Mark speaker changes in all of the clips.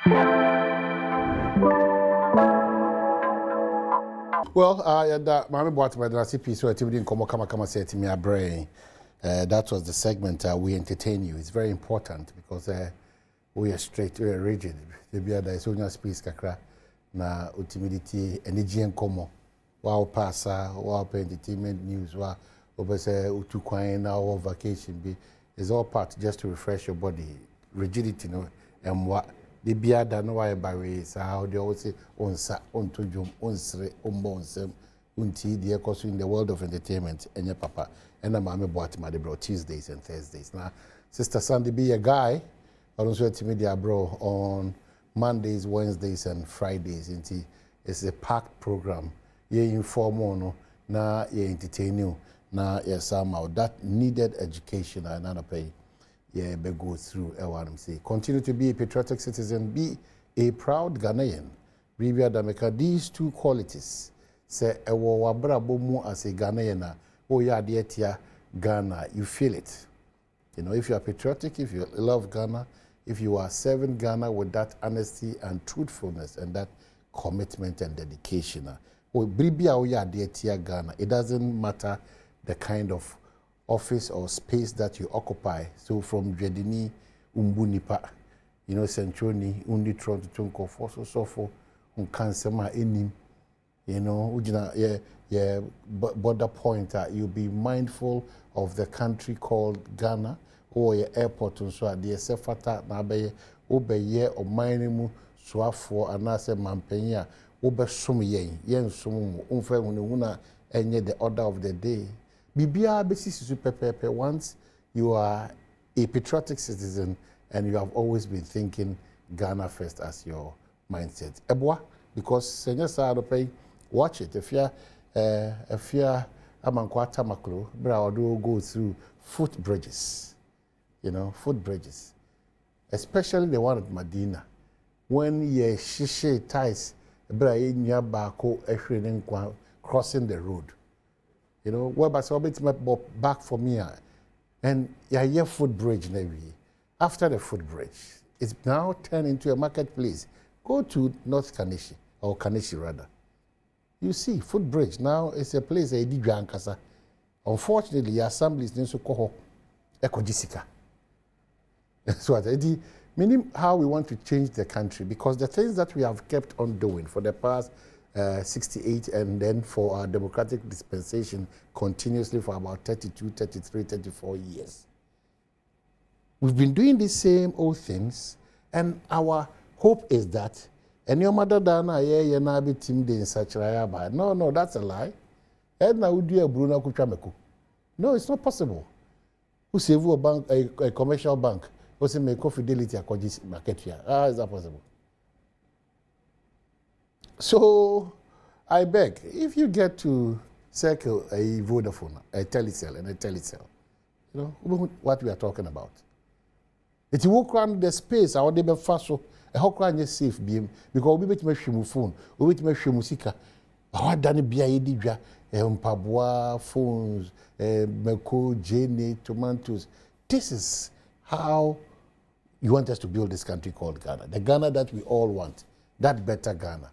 Speaker 1: Well, Mami Boatma CP so activity in Komo Kama said to me a brain. That was the segment we entertain you. It's very important because we are straight, we are rigid. The other is only space kakra na ultimately energy and Komo. Wow passa, wow entertainment news, wow over say utu kwine now or vacation be is all part just to refresh your body. Rigidity no and what the biada no why by ways how they always say onsa ontojum onsre ombonsem unti the course in the world of entertainment and your papa and Mami Boatma de bro Tuesdays and Thursdays. Now Sister Sandy be a guy also to media bro on Mondays, Wednesdays and Fridays. It's a packed program. You inform no na you entertain you na you somehow that needed education and another pay. Yeah, be go through what I'm saying. Continue to be a patriotic citizen, be a proud Ghanaian. Revere Dameka, these two qualities say a wabra bomu as a Ghanaian. Oh yeah, dear Ghana, you feel it. You know, if you are patriotic, if you love Ghana, if you are serving Ghana with that honesty and truthfulness and that commitment and dedication. Oh, dear Ghana, it doesn't matter the kind of office or space that you occupy. So from Dredini, Umbunipa, you know, Centroni, Undi Toronto, Tunko, so for Unkansema, Enim, you know, yeah, border pointer, you'll be mindful of the country called Ghana or your airport and so on. The Sefata, Nabe, Obeye, or Minemu, Swafo, and Nasa Mampenia, Obe Sumye, Yen Sumu, Unfe Ununa, and yet the order of the day. Bibia basis super pepe once you are a patriotic citizen and you have always been thinking Ghana first as your mindset. Ebwa, because senior side pay, watch it. If you're Amankwata Maklo, bra do go through foot bridges. You know, foot bridges. Especially the one at Medina. When ye shishe ties, bra in your bako crossing the road. You know, where by so bit back for me, and yeah, footbridge maybe. After the footbridge, it's now turned into a marketplace. Go to North Kanishi or Kanishi rather. You see, footbridge now is a place a Ankasa. Unfortunately, assemblies need to call Ekojisika. So meaning how we want to change the country because the things that we have kept on doing for the past 68 and then for our democratic dispensation continuously for about 32, 33, 34 years. We've been doing the same old things and our hope is that and your mother dana ye na be team de such by. No, that's a lie. And now would you Bruno Kuchameku? No, it's not possible. Who save a bank, a commercial bank, who say make fidelity a market here? How is that possible? So, I beg, if you get to circle a Vodafone, a Telecel, and a Telecel, you know what we are talking about. It will walk around the space, I would be fast, a hawk around your safe beam, because we bet my phone, we bet my musica, our Danny Biaidija, Pabua, phones, Melco, Jenny, tomatoes. This is how you want us to build this country called Ghana, the Ghana that we all want, that better Ghana.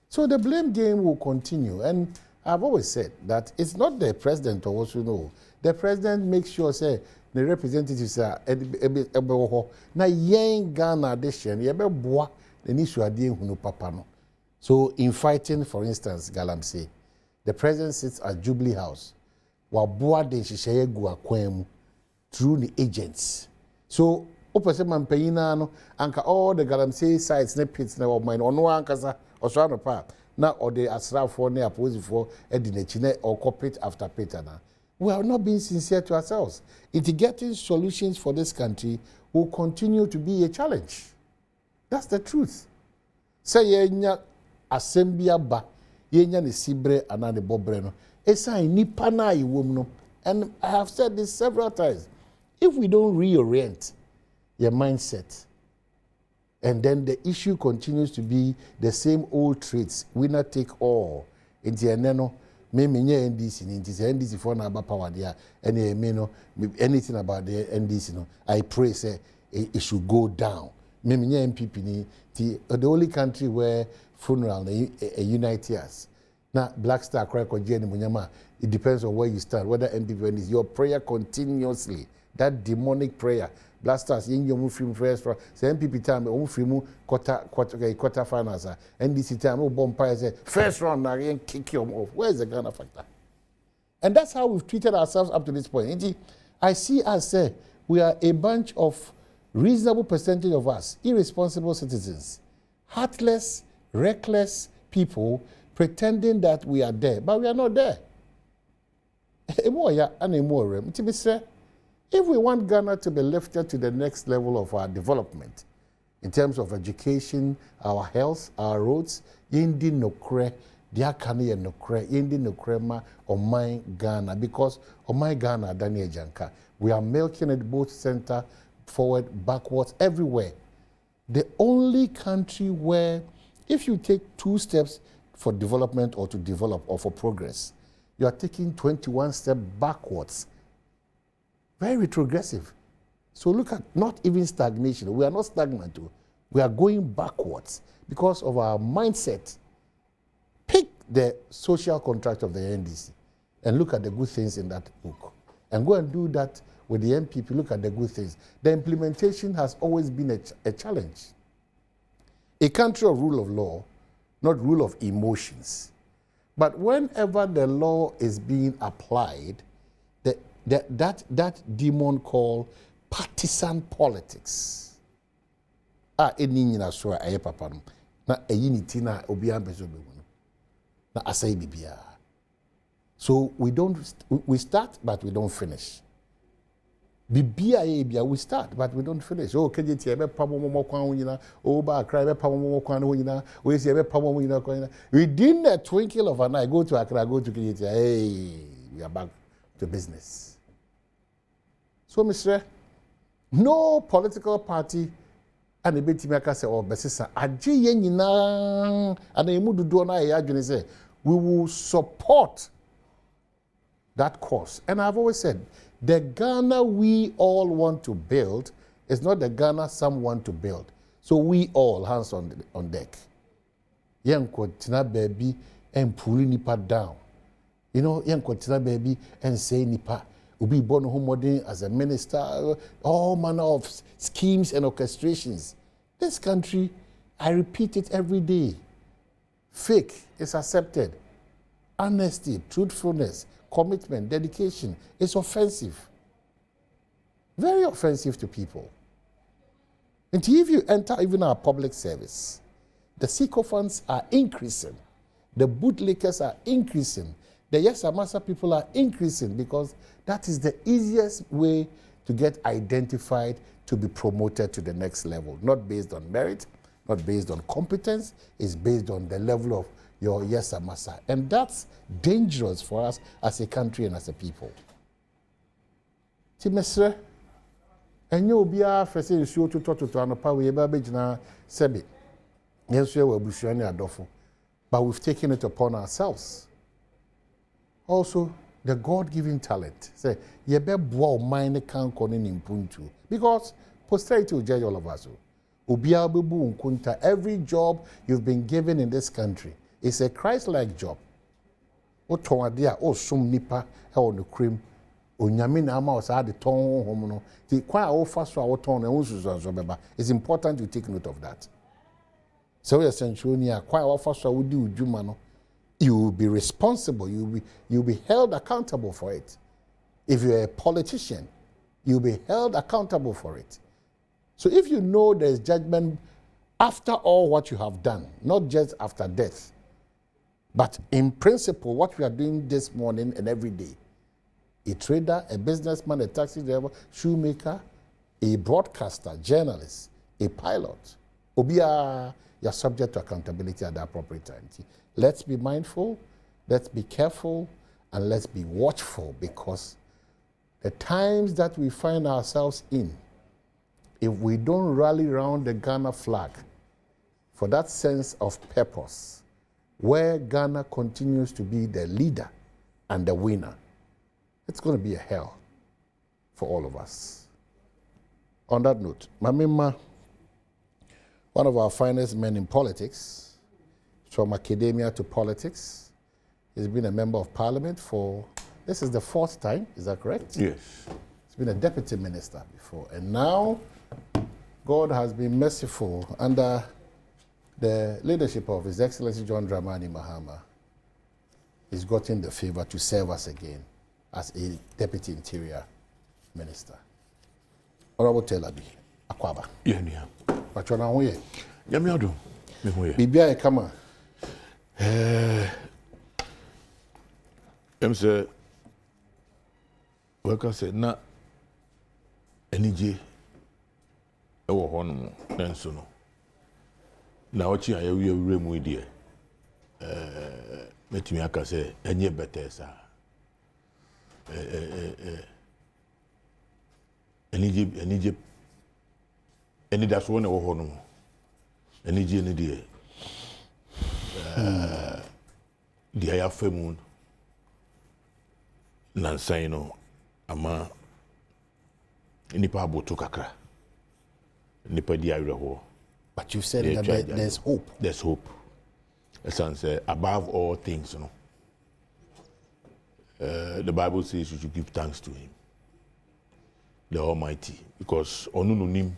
Speaker 1: So the blame game will continue. And I've always said that it's not the president or what you know. The president makes sure, say, the representatives are na yen Ghana addition, the issue are papa. So in fighting, for instance, Galamsey, the president sits at Jubilee House, while Boa de Shishayegu Akwemu through the agents. So Mpensenpensenmu anka all the Galamsey sites, ne pits, ne mine, or no ankasa. Or so on part now or the Asra for ne opposite for Edinechine or corporate after Petana. We are not being sincere to ourselves. Getting solutions for this country will continue to be a challenge. That's the truth. Say yenya assembia ba yenya ne sibre anane bobreno. Esa nipa na iwom. And I have said this several times. If we don't reorient your mindset, and then the issue continues to be the same old traits. Winner take all. In the end, maybe NDC, in the NDC for now power there, and anything about the NDC. I pray say it should go down. Miminya MPP ni the only country where funeral unite us. Now Black Star cry ko jeni munyama. It depends on where you stand, whether MPP is your prayer continuously. That demonic prayer. Black Stars in your film first for say MPP time film quarter finals. NDC time bompire say first round now and kick you off. Where is the Ghana factor? And that's how we've treated ourselves up to this point. I see us say we are a bunch of reasonable percentage of us, irresponsible citizens, heartless, reckless people pretending that we are there, but we are not there. If we want Ghana to be lifted to the next level of our development, in terms of education, our health, our roads, yendi nokre, diakani nokre, yendi nokrema omai Ghana, because omai Ghana Daniel Janka, we are milking it both center, forward, backwards, everywhere. The only country where, if you take 2 steps for development or to develop or for progress, you are taking 21 steps backwards. Very retrogressive. So look at not even stagnation. We are not stagnant. We are going backwards because of our mindset. Pick the social contract of the NDC and look at the good things in that book. And go and do that with the MPP, look at the good things. The implementation has always been a challenge. A country of rule of law, not rule of emotions. But whenever the law is being applied, that demon called partisan politics. Eni nyina so aye papa no na eyi ni ti na obi ambezo be no na asai bibia. So we start but we don't finish. Bibia ye bia we start but we don't finish. Oh kejeti ebe pamo mo kwan ho nyina, oh ba Accra ebe pamo mo kwan ho nyina, we see ebe pamo mo nyina kwan. Within a twinkle of an eye, go to Accra, go to kejeti. Hey, we are back to business. So, Mr. No political party and the beti meka say oh besisa aje ye nyina and emu dudu na ya adwene say we will support that cause. And I've always said the Ghana we all want to build is not the Ghana some want to build. So we all hands on deck. Yanko tina baby and pulling nipa down. You know, yanko tina baby and say nipa ubi born home as a minister, all manner of schemes and orchestrations. This country, I repeat it every day. Fake is accepted. Honesty, truthfulness, commitment, dedication is offensive. Very offensive to people. And if you enter even our public service, the sycophants are increasing. The bootlickers are increasing. The Yes Amasa people are increasing because that is the easiest way to get identified to be promoted to the next level. Not based on merit, not based on competence, it's based on the level of your Yes Amasa. And that's dangerous for us as a country and as a people. Timesre, and you be a first show to talk to an power Babajina Sebi. Yes, we will be showing Adofo. But we've taken it upon ourselves. Also, the God-given talent. Say, you better bow mind can't call in Puntu. Because posterity will judge all of us. Every job you've been given in this country is a Christ-like job. Sum nipa on the cream. It's important you take note of that. So essentially, you will be responsible. You'll be held accountable for it. If you're a politician, you'll be held accountable for it. So if you know there's judgment after all what you have done, not just after death, but in principle, what we are doing this morning and every day, a trader, a businessman, a taxi driver, shoemaker, a broadcaster, journalist, a pilot, you're subject to accountability at the appropriate time. Let's be mindful, let's be careful, and let's be watchful, because the times that we find ourselves in, if we don't rally around the Ghana flag for that sense of purpose, where Ghana continues to be the leader and the winner, it's going to be a hell for all of us. On that note, Mamima, one of our finest men in politics, from academia to politics. He's been a member of parliament for, this is the 4th time, is that correct?
Speaker 2: Yes.
Speaker 1: He's been a deputy minister before. And now, God has been merciful under the leadership of His Excellency John Dramani Mahama. He's gotten the favor to serve us again as a deputy interior minister. Honorable Terlabi, Akwaba.
Speaker 2: Yeah, yeah.
Speaker 1: But you're not here.
Speaker 2: Yeah, me Adom. Me here.
Speaker 1: Bibia, come on.
Speaker 2: Say, worker said, na energy. Ewo hono nenso no. Na ochi aye wi awure mu die. Metimi aka say enye better sa. Energy eni da so na wo hono. Energy ni die. Die ya femu nansan no ama nipa aboto kakra.
Speaker 1: But you said that there's hope.
Speaker 2: There's hope. Essence, above all things, you know. The Bible says you should give thanks to Him, the Almighty, because onununim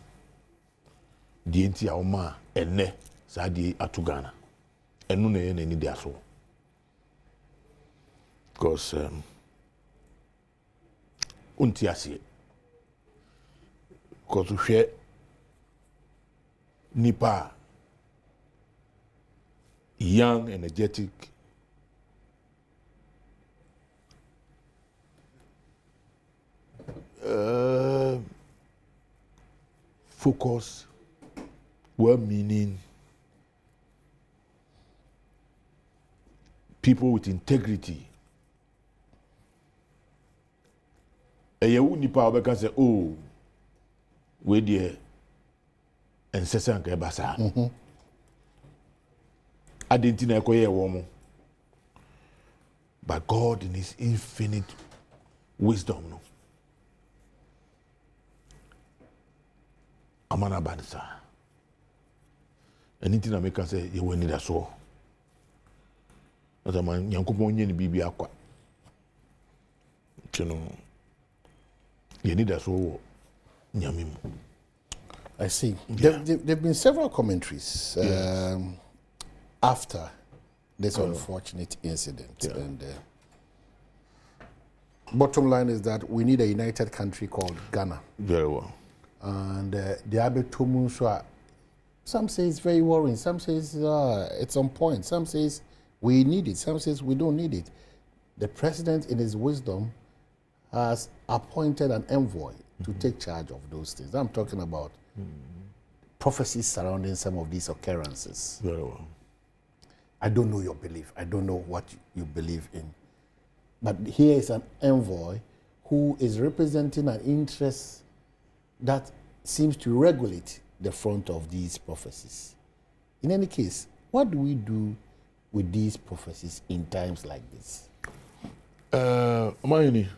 Speaker 2: dienti aoma enne sadi atugana enu na ye ni dia so. Because unti asie. Because we share nipa young, energetic, focused, well-meaning, people with integrity. You nipa obeka say, oh, we there. And sesanka basa. Adentina ekoye womo. But God in His infinite wisdom, no. Amana bansa. Anything I make us say, you will need a soul. As a man, Yankupon yen bibi aqua. You know, you need a soul. Nyamimu.
Speaker 1: I see. Yeah. There have been several commentaries after this unfortunate incident. Yeah. And bottom line is that we need a united country called Ghana.
Speaker 2: Very well.
Speaker 1: And the Abe some say it's very worrying. Some say it's on point. Some says we need it. Some says we don't need it. The president, in his wisdom, has appointed an envoy to take charge of those things. I'm talking about prophecies surrounding some of these occurrences.
Speaker 2: Very well.
Speaker 1: I don't know your belief. I don't know what you believe in. But here is an envoy who is representing an interest that seems to regulate the front of these prophecies. In any case, what do we do with these prophecies in times like this?
Speaker 2: Mayini,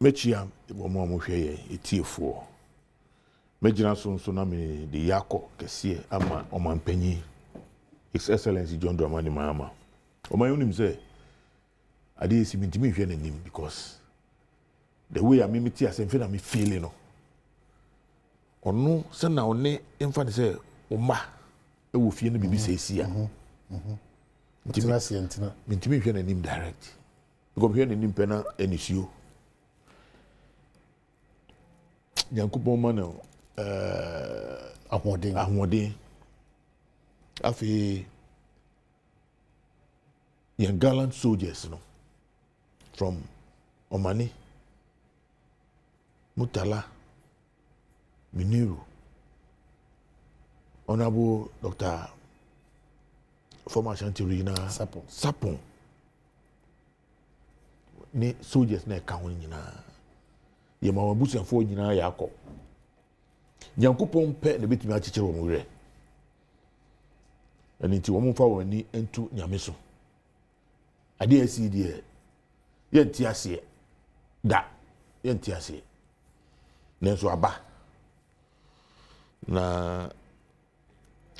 Speaker 2: mechia womo mo hweye etiefo. Mejina so na me de yako kese ama omampanyi His Excellency John Dramani Mahama. Omayunim say ade esi mintimi hwe nanim because the way I mimiti asemfe na me feeling no. Ono se na one emfa de say oma e wo fie no bibi se sia.
Speaker 1: Intina.
Speaker 2: Mintimi hwe nanim direct. Because hwe nanim pena enisuo. Yankupon mana ahoden afi young gallant soldiers no from Omani, Mutala, Miniru, Honorable Dr. former Chantirina Sapon ne soldiers na ka won nyina ye ma wabusanfo nyina ya akọ Yankupon pe na betimi achiche wo mure ani ti wo mo fa woni entu nyame so ade asi die ye nti ase da ye nti ase nanso aba na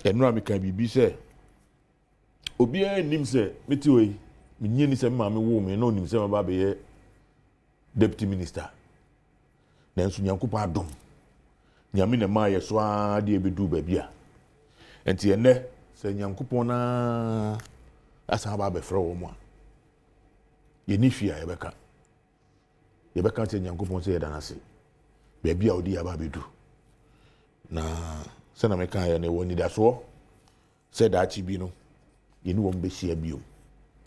Speaker 2: enura me kan bibi sɛ obi a nim sɛ meti oyi me nye ni sɛ me maame wo me na onim sɛ maba be deputy minister nanso Nyankopɔn adom nyame na ma yɛ so a de ebedu ba bia enti ene sɛ Nyankopɔn na asa ba be frɛ wo mo a ye ni hwia yɛbɛka sɛ Nyankopɔn sɛ yɛda nase ba bia odi aba bedu na sɛ na meka ya na woni da so sɛ da chi bi no ye ni wɔn be hyia biom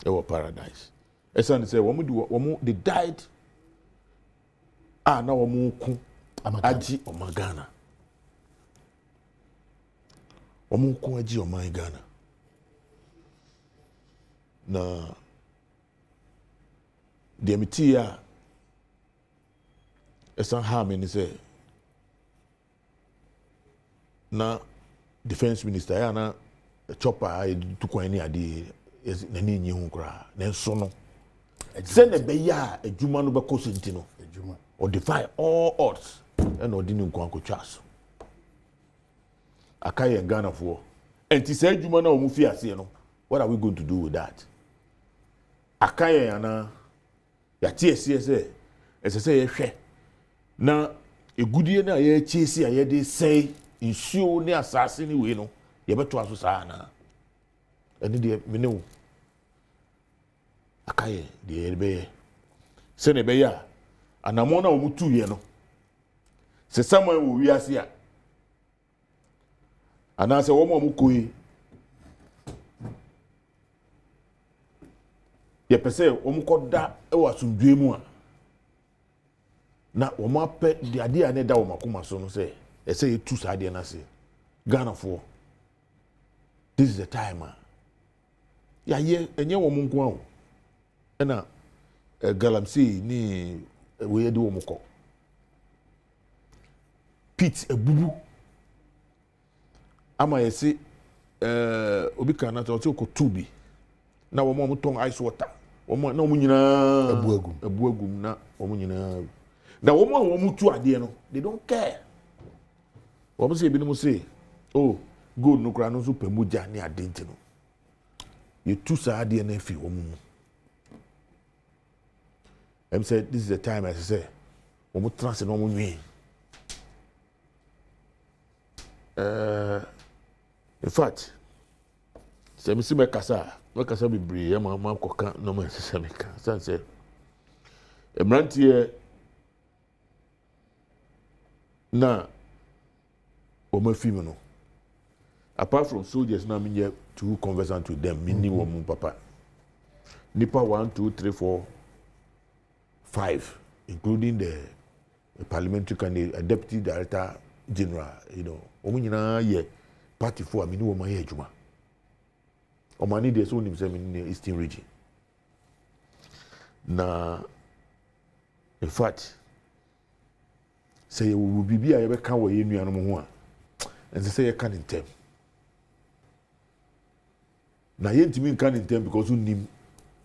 Speaker 2: ɛwɔ paradise ɛsan sɛ they died na wɔn ku agye ɔman Ghana wɔn ku agye ɔman Ghana na deɛ meti a ɛsan ha me ni sɛ na defense minister ya na chopper a tu kwan ni ade na ni nyi hu kra na nso no sɛ na bɛ ya adwuma no bɛkɔ so nti no adwuma or defy all odds and odi ni nkwan ko twaso akaye Ghana for enti sɛ adwuma na omu fi ase no what are we going to do with that akaye ana ya tie sie sɛ ɛsɛ sɛ yɛhwɛ na egudie na yɛ chiesi a yɛde sɛ nsuo ne asase ni we no yɛbɛto aso saa na ɛne deɛ menew akaye deɛ yɛbɛyɛ sɛ ne bɛyɛ anamɔ na omu tu yɛ no sɛ Samuel wo wiase a anaasɛ wɔn a wɔkɔyi yɛpɛ sɛ wɔn kɔda ɛwɔ asomdwe mu a na wɔn apɛ de adeɛ a ne da wɔn akoma so no sɛ ɛsɛ yɛtu saa adeɛ no ase Ghanafoɔ this is the time a yɛayɛ ɛnyɛ wɔn nko a ɛna galamsey ne wɔyɛ de wɔn kɔ pit ebubu ama yɛse obi kan na tɔ ko tubi na wɔn tɔn ice water wɔn na wɔn nyinaa ebu agum na wɔn nyinaa na wɔn a wɔn tu adeɛ no they don't care wɔn sɛ ebi no say oh gold no kura no so pɛ mu gya ne ade nti no yɛtu saa adeɛ no afi wɔn mu ɛm sɛ this is the time I say wɔn trans na wɔn nwi in fact sɛ me si mɛkasa bebree yɛ ma kɔka na ma sɛ meka san sɛ mmeranteɛ na wɔn afim no apart from soldiers na me nyɛ too conversant with them me ni wɔn papa nipa 1 2 3 4 5 including the parliamentary candidate a deputy director general wɔn nyinaa yɛ party for me ni wɔn ayɛ adwuma ɔmani de so onim sɛ me ni Eastern region na in fact sɛ yɛwɔ biribi a yɛbɛka wɔ yɛn nuanom ho a ɛnsɛ sɛ yɛka ne ntɛm na yɛntumi nka ne ntɛm because onim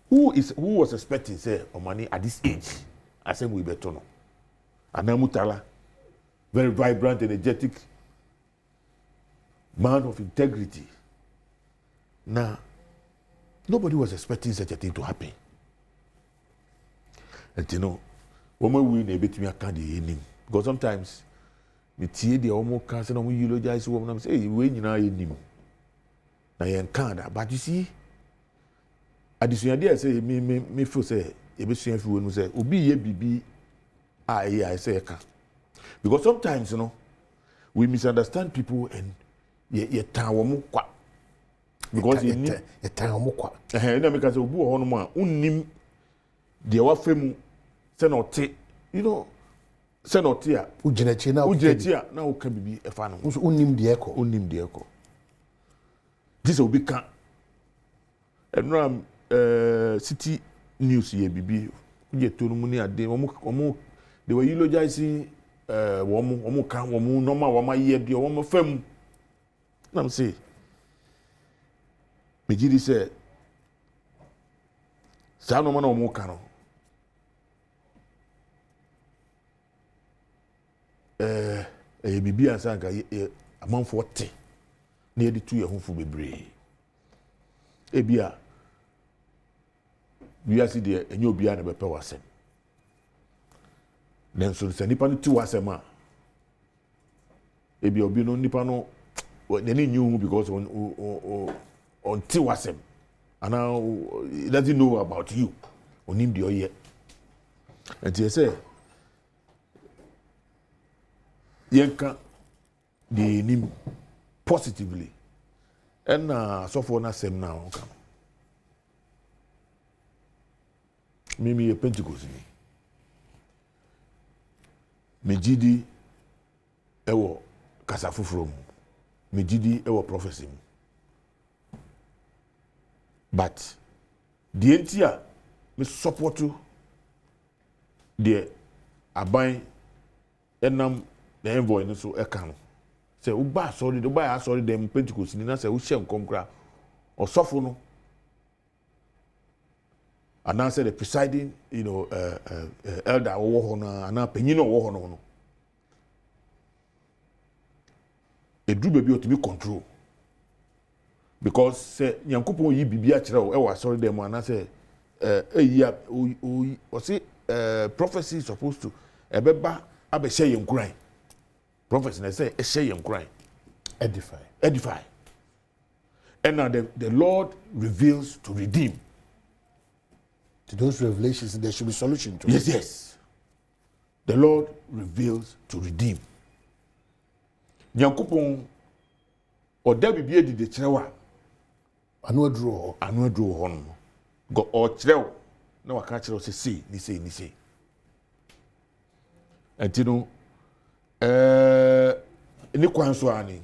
Speaker 2: who was expecting say ɔmani at this age asɛm wo ibɛto no anamutala very vibrant energetic man of integrity. Now, nobody was expecting such a thing to happen. And when we win a bit, we can't do because sometimes we see the almost cancer and we eulogize women and say, we know you know. Now you can't, but you see, at this idea, say, me feel say, a bit same when we say, Obi ye bibi, I say, because sometimes, we misunderstand people and ye tawamu kwa because you need ye tawamu kwa na me ka say obu ho no ma unnim de wa femu se na ote se na ote a uginachi na o ka bibi e fa no unnim de ekọ this obi ka enram city news ye bibi ye to no mu ni ade omo they were eulogizing womu kan womu normal wama ye de womu fam na me say me gidi say sa no na womu kan no bibi ansanka amanfo te na yedi tu ye ho fu bebre ebia wiase de enye obia na bepe wasem nenso se nipa no ti wasem a ebia obi no nipa no they need you because on ti wasem and now he doesn't know about you on him the oye and he say yenka the name positively and so for na sem na on come mimi e Pentecost ni mejidi ewo kasafufuro mu mejidi ewo prophecy mu but the entia me support the aban enam the envoy no so eka no say uba sorry dem Pentecost ni na say wo hye nkom kra osofo no and now say the presiding elder wo ho na na panyin wo ho no edu baby otimi control because say nyankopon yi bibia kire wo e wa sorry dem and say eyi o say prophecy is supposed to ebeba abehye yenkuran prophecy na say ehye yenkuran edify and now the Lord reveals to redeem.
Speaker 1: To those revelations, there should be solution to
Speaker 2: it. Yes. The Lord reveals to redeem. Nyankopon or there be the chewa.
Speaker 1: Anu draw
Speaker 2: on. Go or chew. No, I can't say ni say. And you know, any kwanso ani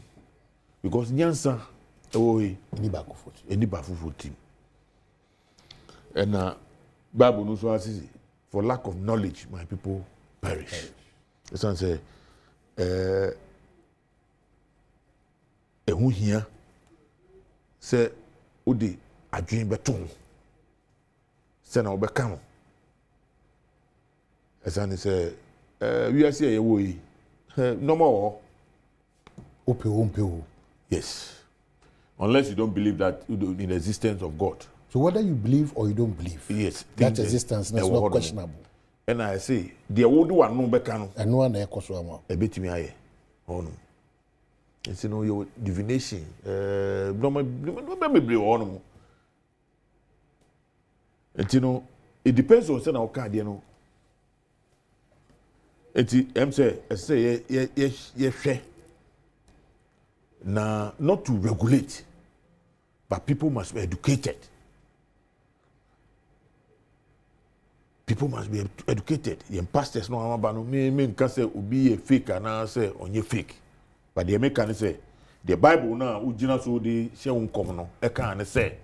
Speaker 2: because nyansa any bakufu team. And Bible knows what is for lack of knowledge my people perish. The son say who here say udi adwin beton say na obeka no esan say we are say wo yi no more
Speaker 1: ope.
Speaker 2: Yes, unless you don't believe that in the existence of God.
Speaker 1: So whether you believe or you don't believe,
Speaker 2: yes,
Speaker 1: that existence is not questionable.
Speaker 2: And I say, the old one no becano.
Speaker 1: And no one a coswama.
Speaker 2: A bit me aye. Oh no. It's you know your divination. No me on. And you know, it depends on certain card, you know. I'm say yes. Now, not to regulate, but people must be educated. People must be educated. The pastors no amabano me can say be a fake and I say on your fake. But the American say the Bible now ujina so the share unkom no. E can say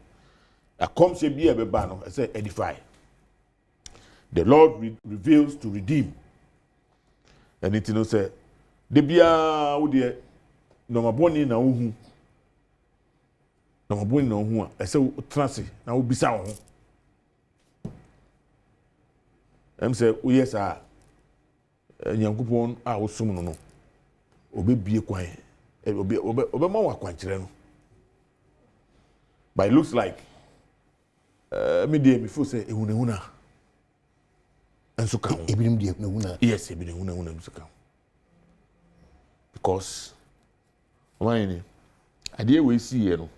Speaker 2: a come say be a bebano. I say edify. The Lord reveals to redeem. And it no say the bia wo de no maboni na ohu. No maboni na ohu a say transi na wo bisa wo. Say, oh yes, Nyankopon a wosum no no. Obebie kwan. Obema wa kwankyere no. But it looks like me dey me feel say ehunahuna. Enso ka ho.
Speaker 1: Ebinim dey ehunahuna.
Speaker 2: Yes, ebinim ehunahuna enso ka ho. Because why ni? Ade we see here no.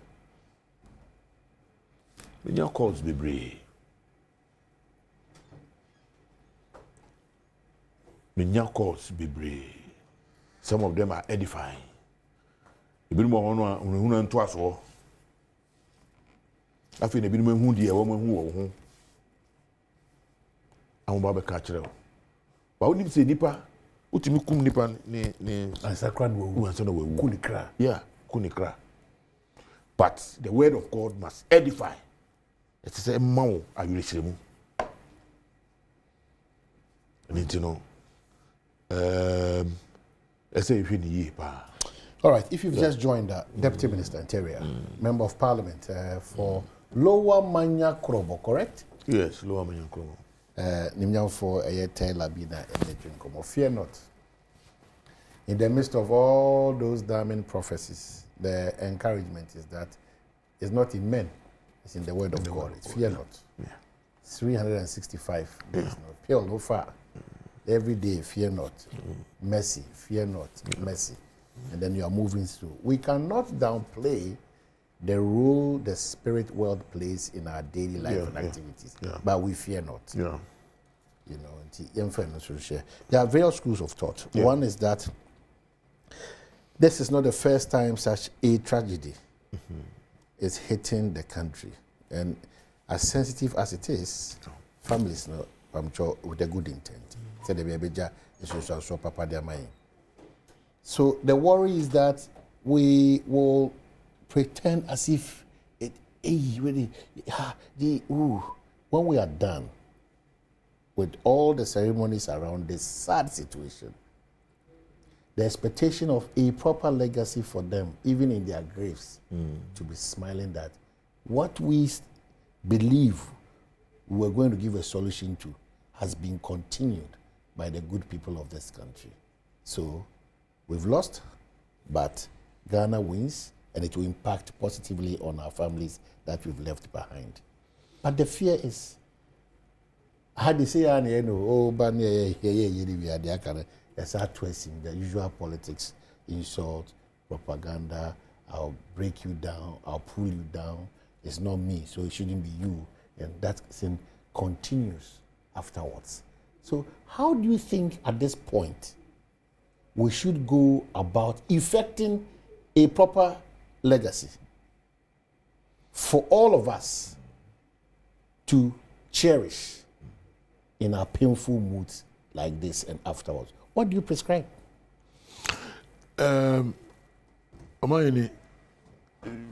Speaker 2: Me nya calls bebre. Calls be some of them are edifying. Ebi mo hono unu nto aso. Afi na ebi mo hu die wo mo hu wo ho. Awon ba be ka kire wo. Ba oni se nipa, utimi kum nipa ni
Speaker 1: ansakra no wo.
Speaker 2: Ansa na wo.
Speaker 1: Kunikra.
Speaker 2: Yeah, kunikra. But the word of God must edify. It is a mawo ayuresiremu. And you know all
Speaker 1: right, if you've just joined Deputy Minister Interior, Member of Parliament for Lower Manya Krobo, correct?
Speaker 2: Yes, Lower Manya Krobo.
Speaker 1: Nimnyam for Terlabi na energy. Fear not. In the midst of all those damning prophecies, the encouragement is that it's not in men, it's in the word of God. It's fear not.
Speaker 2: Yeah.
Speaker 1: 365 days, not pale, no far. Every day, fear not. Mercy, fear not. Mercy. And then you are moving through. We cannot downplay the role the spirit world plays in our daily life and activities, but we fear not.
Speaker 2: Yeah.
Speaker 1: You know, there are various schools of thought. One is that this is not the first time such a tragedy is hitting the country, and as sensitive as it is, families, no, I'm sure, with a good intent. So the worry is that we will pretend as if when we are done with all the ceremonies around this sad situation, the expectation of a proper legacy for them, even in their graves, to be smiling that what we believe we were going to give a solution to has been continued by the good people of this country. So we've lost, but Ghana wins, and it will impact positively on our families that we've left behind. But the fear is, how they say, oh, but it's hard twisting the usual politics, insult, propaganda. I'll break you down, I'll pull you down. It's not me, so it shouldn't be you. And that thing continues afterwards. So how do you think at this point we should go about effecting a proper legacy for all of us to cherish in our painful moods like this and afterwards? What do you prescribe?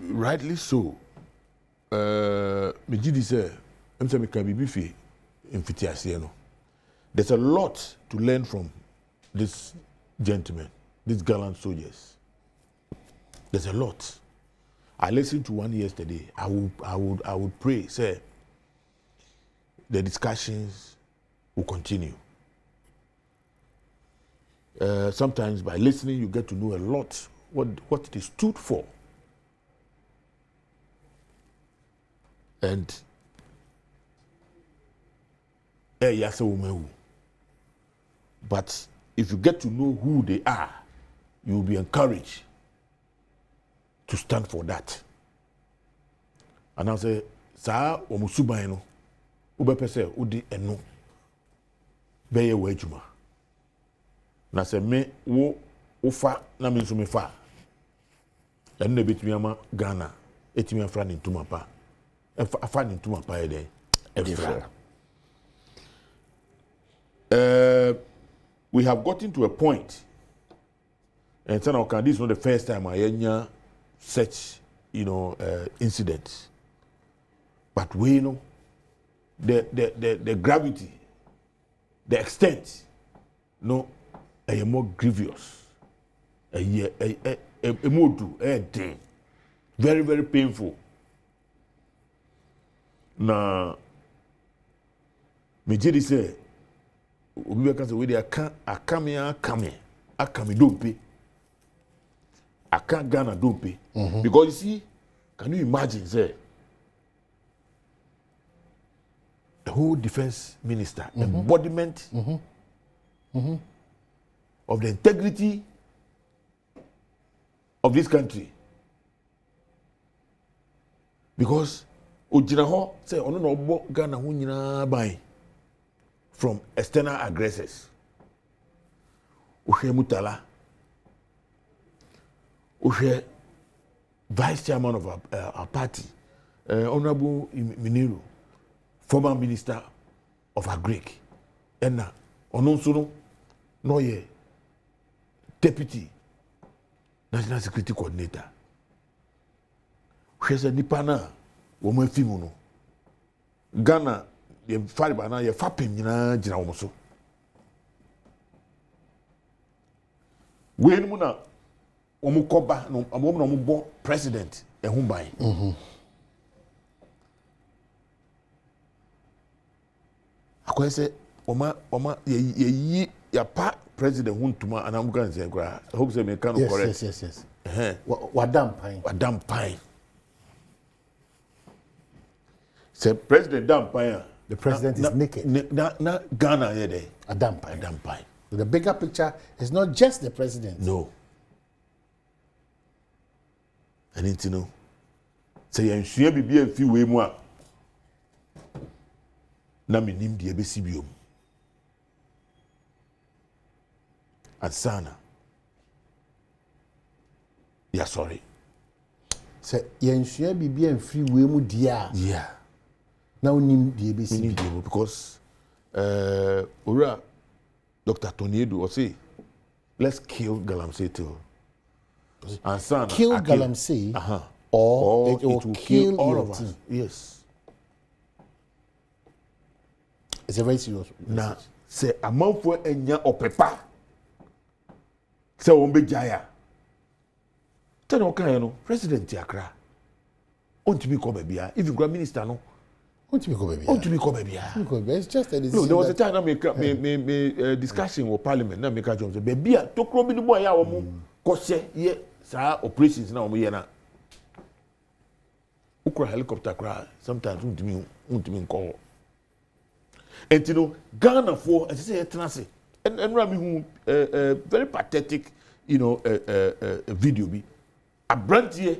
Speaker 2: Rightly so. There's a lot to learn from this gentleman, these gallant soldiers. There's a lot. I listened to one yesterday. I would pray, say, the discussions will continue. Sometimes by listening, you get to know a lot what it stood for. And but if you get to know who they are, you will be encouraged to stand for that. And I say, "Sa omusuban no, ubepese udi eno, beye wejuma. Na se me wo ufa na me nso me fa. Enne betumi ama Ghana, etimi afra ni ntuma pa. Afa ni ntuma pa ede. We have gotten to a point, and this is not the first time I hear such, incidents. But we know the gravity, the extent, no, a more grievous, a very, very painful. Now, me say. We can say we are akame don't pay. I can't Ghana don't pay. Because you see, can you imagine, say, the whole defense minister, embodiment of the integrity of this country. Because Ojinaho say, "Oh no, Ghana hunyina buy." From external aggressors. Ushe Mutala, Ushe vice chairman of our party, Honorable Miniru, former minister of Agric, and Ononsuno, Noye, deputy national security coordinator. Ushe se Nipana, Women Fimuno, Ghana. Ye fari bana ye fapem nyina gina wo so we ni mu na wo mu koba no amo na wo bo president ehun ban akwese oma ye ya pa president huntuma and I'm going to say I hope say me can correct.
Speaker 1: Yes. Wadam pine.
Speaker 2: Say President Dampire.
Speaker 1: The president is naked.
Speaker 2: Na Ghana here there.
Speaker 1: Adom pine. So the bigger picture is not just the president.
Speaker 2: No. I need to know. Say you share be a few way more. Na me nim de ebesi biom. Ansana. Yeah, sorry.
Speaker 1: Say you share be a free way mu dia.
Speaker 2: Yeah.
Speaker 1: Now nim de ebesi
Speaker 2: because Ora Dr. Toniedo will say, let's kill Galamsey too. Ansana.
Speaker 1: Kill Galamsey. Or it will kill all of us.
Speaker 2: Yes.
Speaker 1: It's a very serious message.
Speaker 2: Now, say a month for enya opepa. Say won't jaya. Tell no kind no President Accra. On to be come bia. If you grab minister no.
Speaker 1: On to be come bia.
Speaker 2: On to be come bia.
Speaker 1: It's just a
Speaker 2: no, there was a time I make discussion with Parliament. Na make a job. Say bia to kro bi ni boy ya wo mo. Kose ye sa operations na wo ye na. Ukra helicopter cry. Sometimes won't me call. And you know, Ghana for as I say etnase. And Rami who very pathetic, video be. A brand here.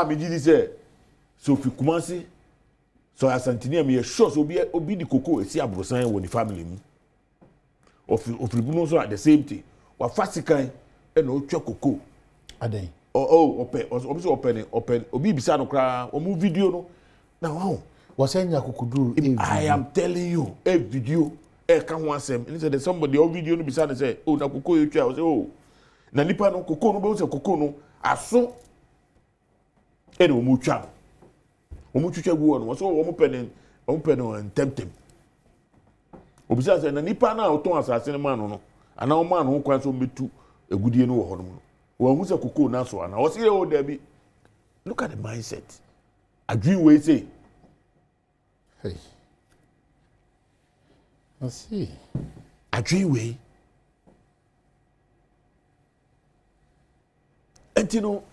Speaker 2: Me did say so if you Kumasi so as Antonia me sure so be the cocoa e see abrosan won the family mu. Of you so at the same thing. Wa fasikan e no twa cocoa.
Speaker 1: Aden.
Speaker 2: Open obi bisa no kra o mu video no. Now wow.
Speaker 1: Was enya kokuduru
Speaker 2: I am telling you a video can ho asem. And said somebody o video no bisa no say oh na cocoa you twa say oh na nipa no cocoa no be say cocoa no aso e no mu twa. Omu twetwa gu no so omu pene temptem. Obisa say na nipa na oton asase ne man no ana o man ho kwan so metu egudie no wo ho no. When who say cocoa na so ana o say oh there be look at the mindset. Agree we say
Speaker 1: hey. I see.
Speaker 2: Agree we. And you know,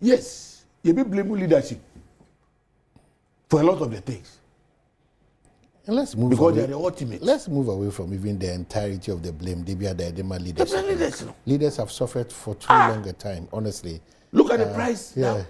Speaker 2: yes, you be blame leadership for a lot of the things.
Speaker 1: And let's move
Speaker 2: because
Speaker 1: away.
Speaker 2: They are the ultimate.
Speaker 1: Let's move away from even the entirety of the blame. They be the leadership. Leaders have suffered for too long a time, honestly.
Speaker 2: Look at the price.
Speaker 1: Yeah.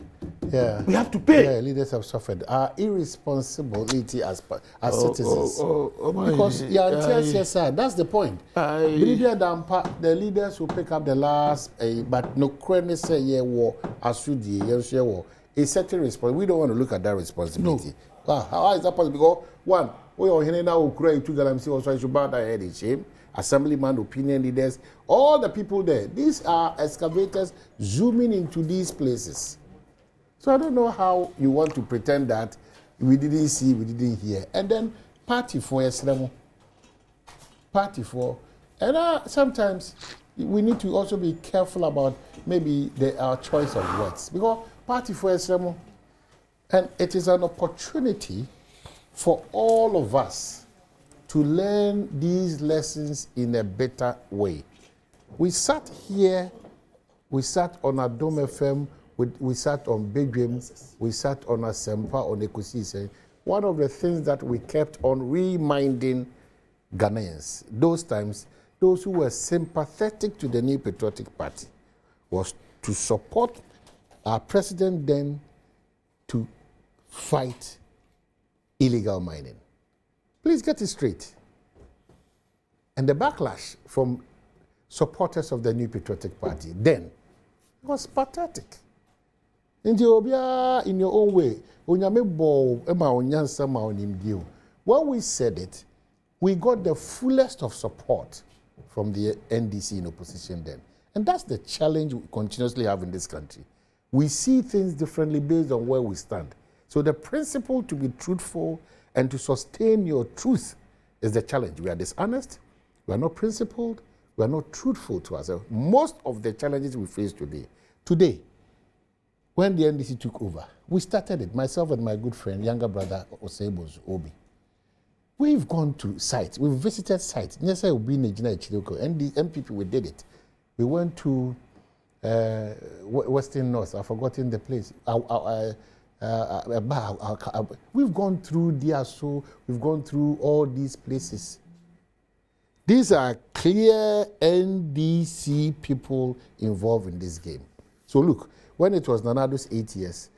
Speaker 2: We have to pay.
Speaker 1: Yeah, leaders have suffered. Our irresponsibility as citizens. Because that's the point. The leaders will pick up the last, but no credit say war asudi war. A certain responsibility. We don't want to look at that responsibility. No. Wow, how is that possible? Because one, we are here now. Ukraine to Galamsey also I should bow their head in shame. Assemblyman, opinion leaders, all the people there. These are excavators zooming into these places. So I don't know how you want to pretend that we didn't see, we didn't hear. And then party for Yeslemo. Party for. And sometimes we need to also be careful about maybe our choice of words. Because party for Yeslemo, and it is an opportunity for all of us to learn these lessons in a better way. We sat here, we sat on Adom FM, we sat on Bedrim, we sat on Asempa, on Ekusi. One of the things that we kept on reminding Ghanaians, those times, those who were sympathetic to the New Patriotic Party, was to support our president then to fight illegal mining. Please get it straight. And the backlash from supporters of the New Patriotic Party then was pathetic. In your own way, when we said it, we got the fullest of support from the NDC in opposition then. And that's the challenge we continuously have in this country. We see things differently based on where we stand. So the principle to be truthful and to sustain your truth is the challenge. We are dishonest, we are not principled, we are not truthful to ourselves. Most of the challenges we face today, when the NDC took over, we started it, myself and my good friend, younger brother Osebos Obi. We've gone to sites. We've visited sites. Yes, I will be in Chiloko, and the MPP, we did it. We went to Western North. I've forgotten the place. We've gone through DSO. We've gone through all these places. These are clear NDC people involved in this game. So look, when it was Nanado's 8 years,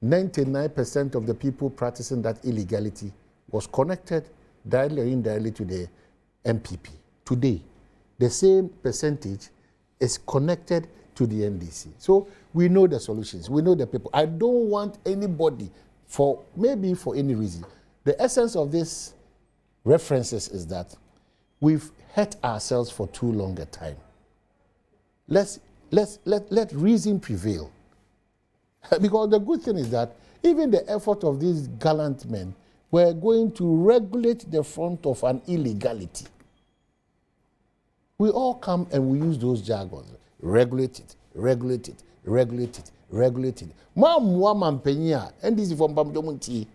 Speaker 1: 99% of the people practicing that illegality was connected directly or indirectly to the MPP. Today, the same percentage is connected to the NDC. So we know the solutions. We know the people. I don't want anybody, maybe for any reason. The essence of these references is that we've hurt ourselves for too long a time. Let reason prevail. Because the good thing is that even the effort of these gallant men were going to regulate the front of an illegality. We all come and we use those jargons. Regulate it, regulate it, regulate it, regulate it. And this is from Bamdomunti.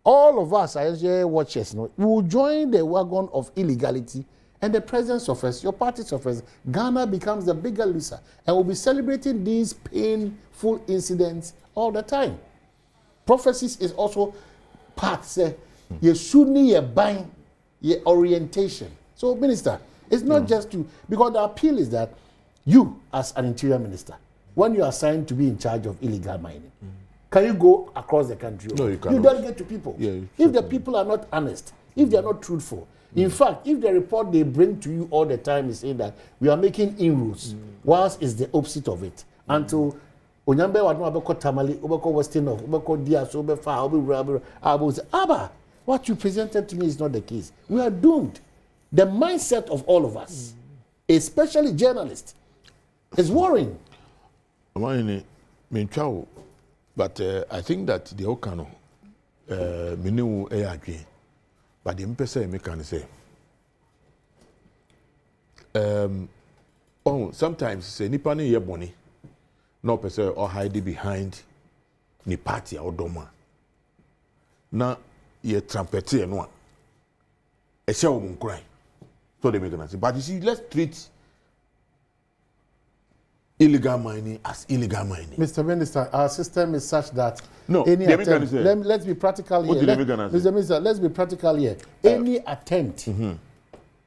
Speaker 1: All of us as watchers will join the wagon of illegality, and the president suffers, your party suffers. Ghana becomes the bigger loser, and we'll be celebrating these painful incidents all the time. Prophecies is also part, say, you shouldn't ye bind your orientation. So, Minister, it's not just to, because the appeal is that you, as an interior minister, when you are assigned to be in charge of illegal mining, can you go across the country?
Speaker 2: No, you cannot.
Speaker 1: You don't get to people.
Speaker 2: Yeah,
Speaker 1: if the people are not honest, if they are not truthful, in fact, if the report they bring to you all the time is saying that we are making inroads, whilst it's the opposite of it, until Onyambe wadno abeko Tamale, obeko Western North, obeko Diaso, Abba, what you presented to me is not the case. We are doomed. The mindset of all of us, especially journalists, is worrying.
Speaker 2: But I think that the Okano, Minu Ayagin, but the Mpesa can say, sometimes say Nipani Yeboni, no person or hide behind ni party or doma. Now, ye trumpetier no one. A show won't cry. So they make an answer. But you see, let's treat illegal mining as illegal mining.
Speaker 1: Mr. Minister, our system is such that
Speaker 2: no,
Speaker 1: any attempt, let's be practical here. Mr. Minister, let's be practical here. Any attempt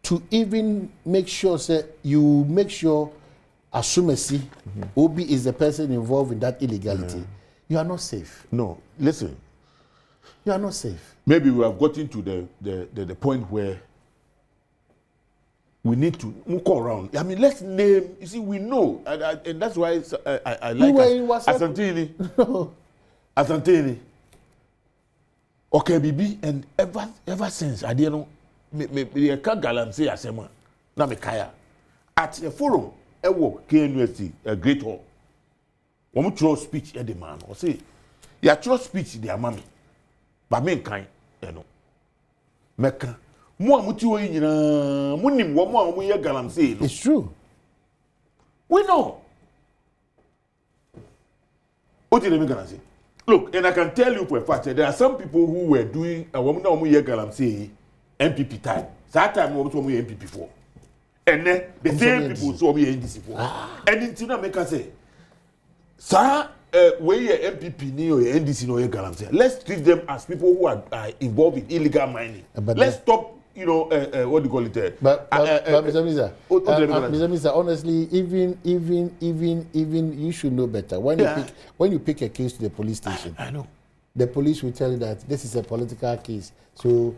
Speaker 1: to even make sure, say, you make sure Asumesi Obi is the person involved in that illegality, you are not safe.
Speaker 2: No, listen.
Speaker 1: You are not safe.
Speaker 2: Maybe we have gotten to the point where we need to look around. I mean, let's name. You see, we know, and that's why I like Asantini.
Speaker 1: No.
Speaker 2: Asantini. Okay, Bibi, and ever since I didn't know, me can't galamsey asema na me kaya at the forum. Ewo KNUST a great hall. One throw speech at the man or say, "Ya throw speech their mommy." But men kind, you know. Meka.
Speaker 1: It's true.
Speaker 2: We know. What did they say? Look, and I can tell you for a fact that there are some people who were doing a woman MPP time. That time we were MPP for. And then the same people saw me NDC for. And in Tina make us say, sir, where your MPP ni or NDC no galamsey. Let's treat them as people who are involved in illegal mining. Let's stop. You know, what do you call it?
Speaker 1: But Mr. Minister, honestly, even you should know better. When you pick a case to the police station,
Speaker 2: I know.
Speaker 1: The police will tell you that this is a political case, so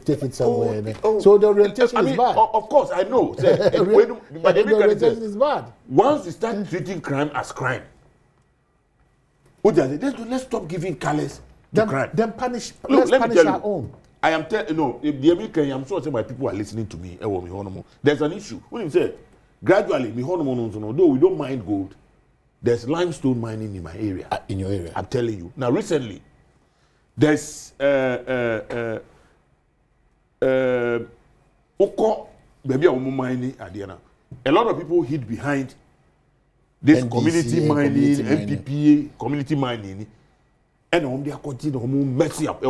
Speaker 1: take it somewhere. So the orientation is bad.
Speaker 2: Of course, I know. But
Speaker 1: the orientation is bad.
Speaker 2: Once you start treating crime as crime, let's stop giving colors to crime.
Speaker 1: Then punish. Let's punish our own.
Speaker 2: I am telling the American, I'm sure my people are listening to me. There's an issue. When you say gradually, though we don't mine gold, there's limestone mining in my area.
Speaker 1: In your area,
Speaker 2: I'm telling you. Now, recently, there's Oko baby mining at the end. A lot of people hid behind this
Speaker 1: NDC,
Speaker 2: community mining,
Speaker 1: community
Speaker 2: MPPA, community mining, and they are continuing messing up.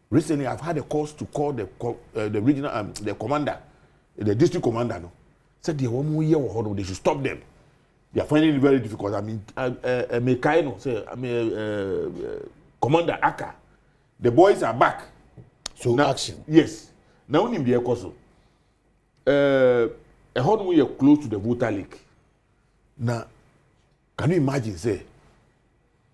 Speaker 2: Recently, I've had a call to call the regional, the commander, the district commander. No, said they they should stop them. They are finding it very difficult. I mean, Commander Aka, the boys are back.
Speaker 1: So
Speaker 2: now,
Speaker 1: action.
Speaker 2: Yes. Now we be also. How do we are close to the voter league? Now, can you imagine say?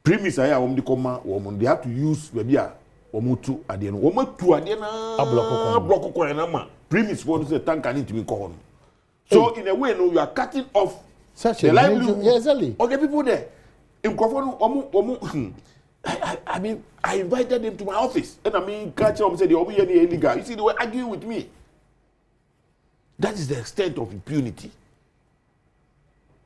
Speaker 2: Premise I am the comma woman. They have to use maybe a womutu at the end. Womutu at the end. A block of premise for the tank and into me call. So in a way, no, you are cutting off
Speaker 1: such
Speaker 2: the
Speaker 1: a
Speaker 2: livelihood
Speaker 1: exactly.
Speaker 2: of the people there. In I mean, I invited them to my office, and I mean, catch them said they are illegal. You see, they were arguing with me. That is the extent of impunity.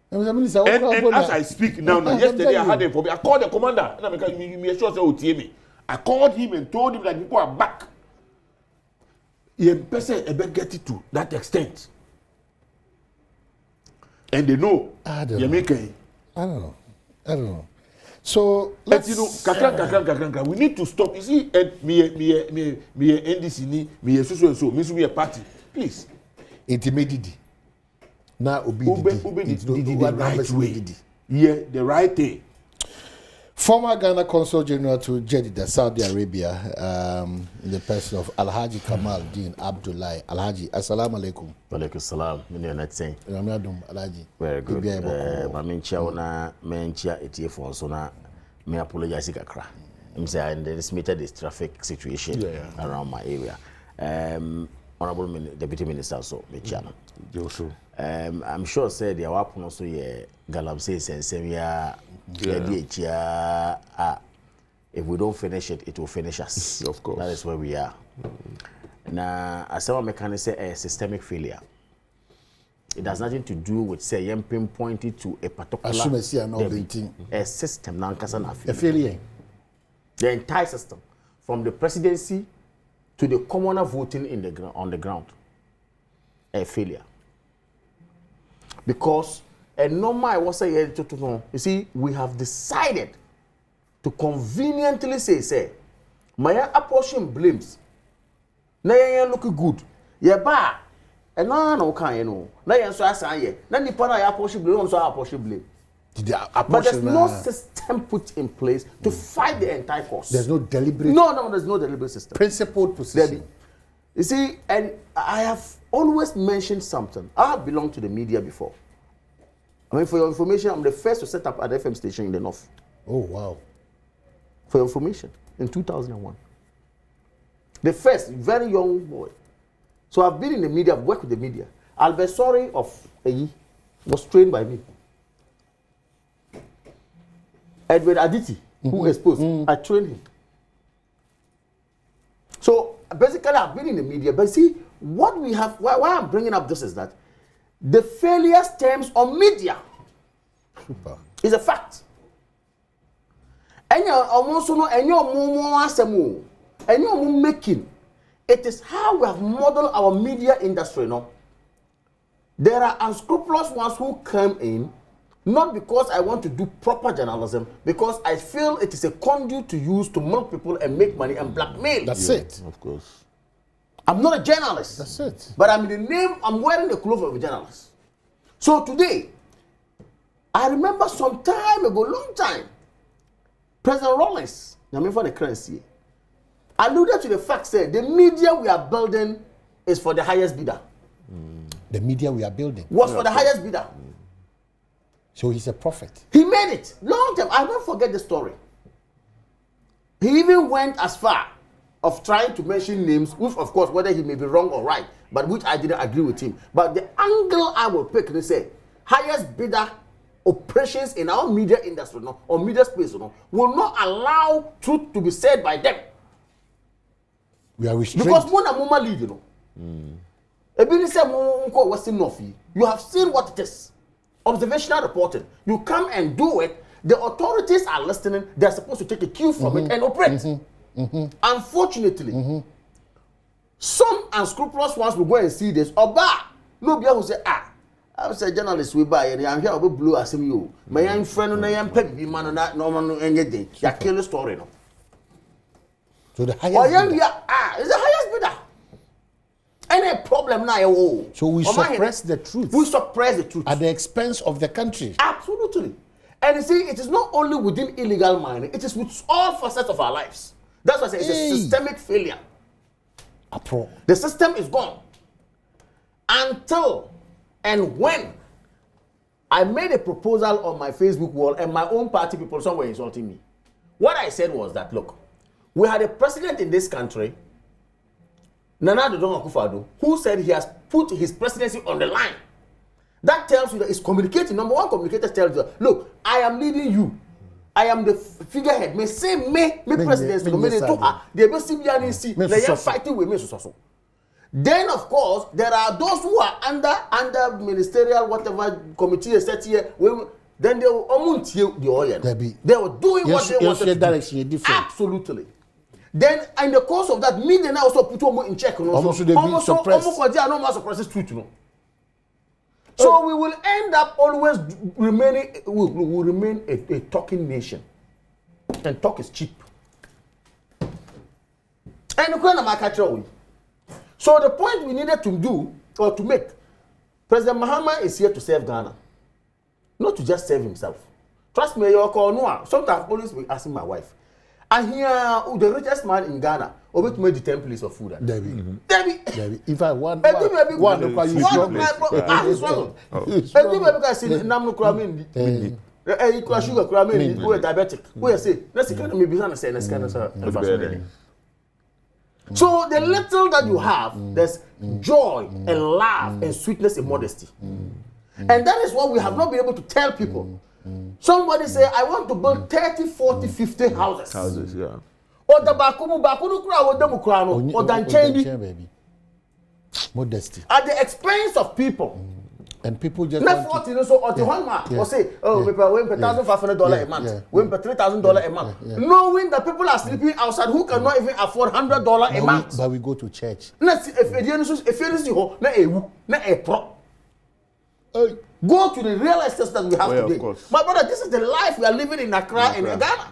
Speaker 2: And as I speak now, yesterday I had I called the commander, and I'm sure say I called him and told him that people are back. He get it to that extent. And they know.
Speaker 1: I don't know. So
Speaker 2: let's we need to stop. You see, me NDC me so me be a party. Please.
Speaker 1: Intimidity. Now the right way.
Speaker 2: Yeah, the right thing.
Speaker 1: Former Ghana Consul General to Jeddah, Saudi Arabia, in the person of Alhaji Kamal Din Abdullahi. Alhaji, assalamu alaikum.
Speaker 3: Walaikum salam.
Speaker 1: Adom, Alhaji.
Speaker 3: Very good. Mamincha ETF so na me apologize kakra. I'm saying the this traffic situation around my area. Honorable Deputy Minister so Michano. I'm sure said the awapun also ye galamsey sensemia if we don't finish it, it will finish us.
Speaker 2: Of course.
Speaker 3: That is where we are. Now, as our mechanic say a systemic failure. It has nothing to do with say pinpointed to a particular a system a
Speaker 1: failure.
Speaker 3: The entire system, from the presidency to the commoner voting in on the ground, a failure. Because a normal was say you see, we have decided to conveniently say my apportion blames. Na ya look good. Ya ba e no kan ye no. Na ya so asan ye. Na nipa na ya apportion blame, so apportion blame. But there's no system put in place to fight the entire cause.
Speaker 1: There's no deliberate.
Speaker 3: No, there's no deliberate system.
Speaker 1: Principled position.
Speaker 3: You see, and I have always mentioned something. I have belonged to the media before. I mean, for your information, I'm the first to set up an FM station in the north.
Speaker 1: Oh, wow.
Speaker 3: For your information, in 2001. The first, very young boy. So I've been in the media, I've worked with the media. Albert Sori of Eyi was trained by me. Edward Aditi, who exposed, I trained him. So basically, I've been in the media, but see, what we have, why I'm bringing up this is that the failure stems on media.
Speaker 1: Super.
Speaker 3: It's a fact. And you're making. It is how we have modeled our media industry, no? There are unscrupulous ones who come in, not because I want to do proper journalism, because I feel it is a conduit to use to milk people and make money and blackmail.
Speaker 1: That's it.
Speaker 2: Of course.
Speaker 3: I'm not a journalist.
Speaker 1: That's it.
Speaker 3: But I'm wearing the clothes of a journalist. So today, I remember some time ago, long time, President Rawlings, for the currency, alluded to the fact that the media we are building is for the highest bidder.
Speaker 1: The media we are building
Speaker 3: was for the highest bidder.
Speaker 1: So he's a prophet.
Speaker 3: He made it long time. I don't forget the story. He even went as far of trying to mention names, which of course, whether he may be wrong or right, but which I didn't agree with him. But the angle I will pick, they say, highest bidder operations in our media industry, no, or media space, no, will not allow truth to be said by them.
Speaker 1: We are restrained.
Speaker 3: Because mama lead, you know. Ebenezer Okletey, you have seen what it is. Observational reporting. You come and do it. The authorities are listening. They are supposed to take a cue from it and operate. Unfortunately, some unscrupulous ones will go and see this. Oba, nobody will say, I say journalist we buy and I'm here we blue as you. My young friend and I am peppy man that no man anything. Ya kill the story no.
Speaker 1: So the highest bidder.
Speaker 3: It's the highest bidder. Any problem now?
Speaker 1: So we suppress the truth.
Speaker 3: We suppress the truth
Speaker 1: at the expense of the country.
Speaker 3: Absolutely. And you see, it is not only within illegal mining; it is with all facets of our lives. That's why I say it's a systemic failure. The system is gone until and when I made a proposal on my Facebook wall, and my own party people, some were insulting me. What I said was that, look, we had a president in this country, Nana Adom Akufo-Addo, who said he has put his presidency on the line. That tells you that it's communicating. Number one, communicators tells you, look, I am leading you. I am the figurehead. Me say me presidency. They are fighting with me. Then, of course, there are those who are under ministerial whatever committee set here. Then they will the oil. They were doing what they wanted to do. Absolutely. Then, in the course of that, me then also put them in check.
Speaker 1: Almost
Speaker 3: suppress truth, you know. So we will end up always remaining. We will remain a talking nation, and talk is cheap. And so the point we needed to do or to make, President Mahama is here to serve Ghana, not to just serve himself. Trust me, you call no. Sometimes always be asking my wife. And here, the richest man in Ghana, over to make the 10 places of food. Debbie.
Speaker 1: If I want
Speaker 3: one, so the little that you have, there's joy and love and sweetness and modesty. And that is what we have not been able to tell people. Somebody say, I want to build 30, 40, 50 houses.
Speaker 2: Yeah.
Speaker 3: Or the bakunu kura or the or the
Speaker 1: modesty
Speaker 3: at the expense of people.
Speaker 1: And people just
Speaker 3: not 40, so or the one man or say, oh, we pay $1,500 a month, we pay $3,000 a month, knowing that people are sleeping outside who cannot even afford $100 a month.
Speaker 1: But we go to church.
Speaker 3: Go to the real estate that we have today. My brother, this is the life we are living in Accra and Ghana.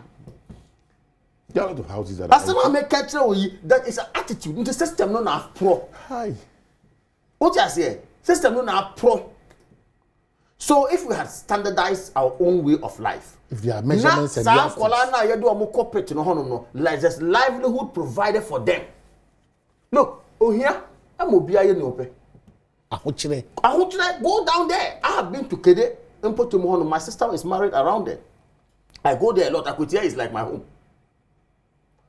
Speaker 2: There are a lot of houses that
Speaker 3: that is an attitude. The system not have pro.
Speaker 1: Hi.
Speaker 3: What you say? System not have pro. So if we had standardized our own way of life,
Speaker 1: if there are measurements and
Speaker 3: like there's livelihood provided for them. Look, oh here, I'm Obiaye Nyope. Go down there. I have been to Kede, my sister is married around there. I go there a lot. Akutia is like my home.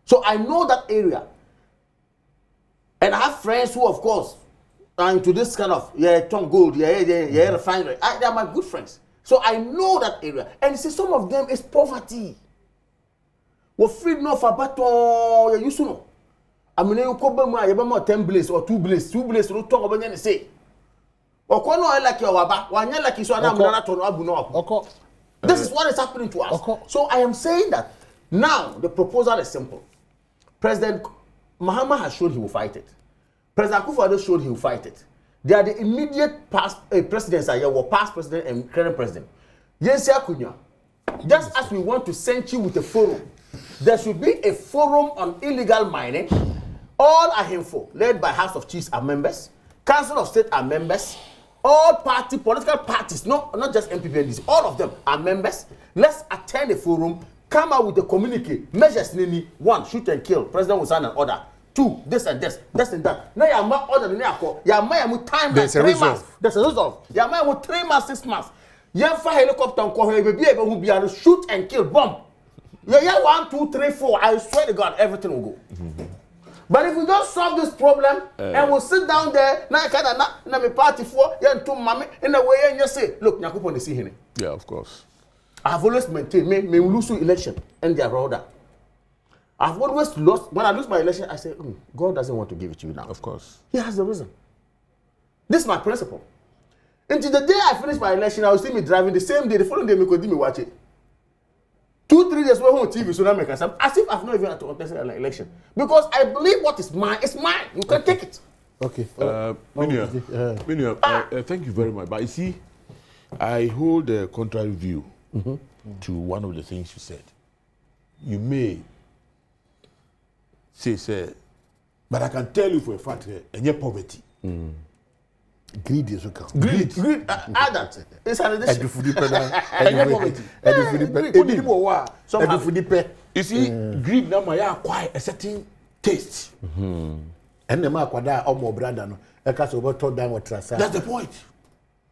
Speaker 3: So I know that area. And I have friends who, of course, are into this kind of Tom Gold, refinery. They are my good friends. So I know that area. And see, some of them is poverty. We're free enough about you used to know. I mean, you come back, you have 10 blaze or 2 blaze, you don't talk about any say. This is what is happening to us. So I am saying that now the proposal is simple. President Mahama has showed he will fight it. President Akufo-Addo showed he will fight it. They are the immediate past presidents past president and current president. Just as we want to send you with a forum, there should be a forum on illegal mining. All are info, led by House of Chiefs are members, Council of State are members, all political parties, not just MPP and DC, all of them are members. Let's attend a forum, come out with a communique, measures, one, shoot and kill, President will sign an order. 2, this and this and that. Now you are order the time.
Speaker 1: There's a result.
Speaker 3: There's a result. You are 3 months, 6 months. You have 5 helicopter and be able to be able to shoot and kill, bomb. You have 1, 2, 3, 4. I swear to God, everything will go. But if we don't solve this problem and we'll sit down there, now me party for in a way and just say, look, Nyakupo is here.
Speaker 2: Yeah, of course.
Speaker 3: I have always maintained me lose election and their order. I've always lost. When I lose my election, I say, God doesn't want to give it to you now.
Speaker 2: Of course.
Speaker 3: He has the reason. This is my principle. Until the day I finish my election, I will see me driving the same day, the following day, me could me watch it. 2-3 days we're on TV, so now make us as if I've not even had to contest an election. Because I believe what is mine is mine. You can take it.
Speaker 1: Okay.
Speaker 2: Thank you very much. But you see, I hold a contrary view to one of the things you said. You may say, but I can tell you for a fact, and your poverty.
Speaker 1: Greed is okay.
Speaker 3: Greed. Add that. It's an addition.
Speaker 2: You see, greed now may acquire a certain taste.
Speaker 1: And the mark that or brother no. That's
Speaker 2: the point.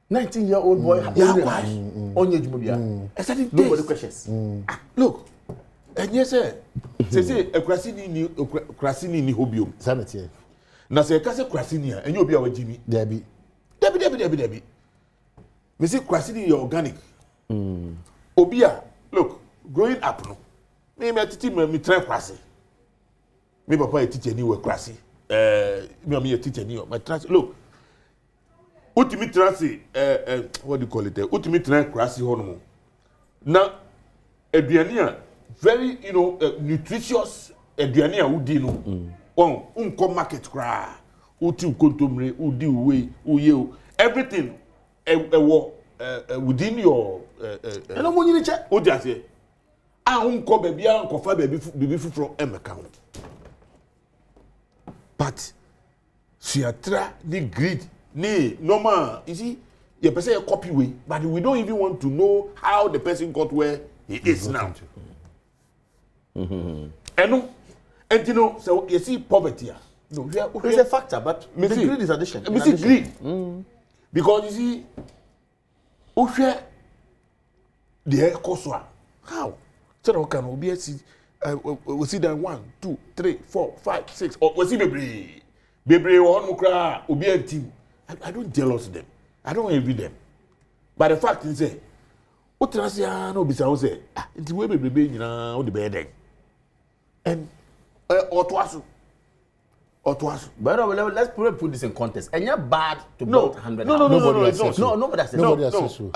Speaker 3: 19-year-old boy.
Speaker 2: A certain taste.
Speaker 3: Nobody questions.
Speaker 2: Look, and yes, sir. Say a crasini ni hobium.
Speaker 1: Sanity.
Speaker 2: Now say a casa crasinia, and you'll be our Jimmy. Debbie. Me say crasini organic. Obia, look, growing up, no. Me teach me try crassi. Me papa teach anywhere crassi. Me teach anywhere. My trust. Look, ultimate trassi. What do you call it? Ultimate try crassi hono. Now, eduania very nutritious eduania udi no. Unko market cry. Uti ukontomre, udi uwe, uye, everything within your
Speaker 3: no money ni check.
Speaker 2: Odi ase. Unko baby unko fa baby from account. But siatra the greed ni normal. You see, your person a copy way, but we don't even want to know how the person got where he is now. And so you see poverty. No,
Speaker 3: it's a factor, but the greed is addition.
Speaker 2: Me see greed. Because you see, the cost how? So can we see we see that 1, 2, 3, 4, 5, 6, or we see baby one mukra obi team. I don't jealous them. I don't envy them. But the fact is say, what transia no be say, it's way baby nyina o the bed. And
Speaker 3: But let's put this in context. And you're bad to build 100
Speaker 2: No,
Speaker 3: nobody says
Speaker 1: Nobody says so.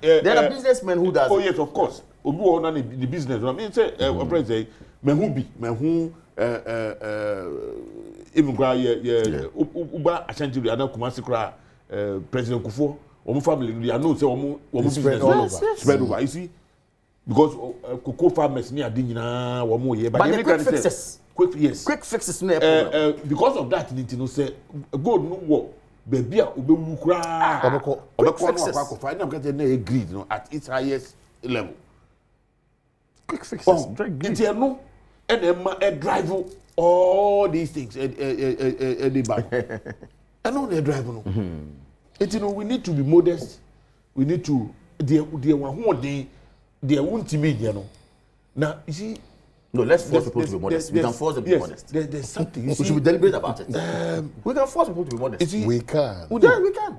Speaker 3: There are businessmen who does.
Speaker 2: Oh yes, of course. The business. I mean, say, say, even Uba Ashanti, I know Kumasi Kra, President Kufo, or family, I know, so
Speaker 1: spread all over.
Speaker 2: Spread over. You see. Because cocoa farmers near Dinina one more year,
Speaker 3: but the quick fixes.
Speaker 2: Quick
Speaker 3: fixes
Speaker 2: because of that, you know, say good no war, baby, ube cry.
Speaker 3: Quick fixes.
Speaker 2: I don't get any greed, at its highest level.
Speaker 3: Quick fixes.
Speaker 2: It's no, and drive all these things. I know they drive no. It's we need to be modest. We need to dear one who they won't be there, no. Now, you see.
Speaker 3: No, let's force people to be modest. We can force them to be modest.
Speaker 2: There's something.
Speaker 3: We should be deliberate about it. We can force people to be modest.
Speaker 1: We can.
Speaker 3: Yeah, we can.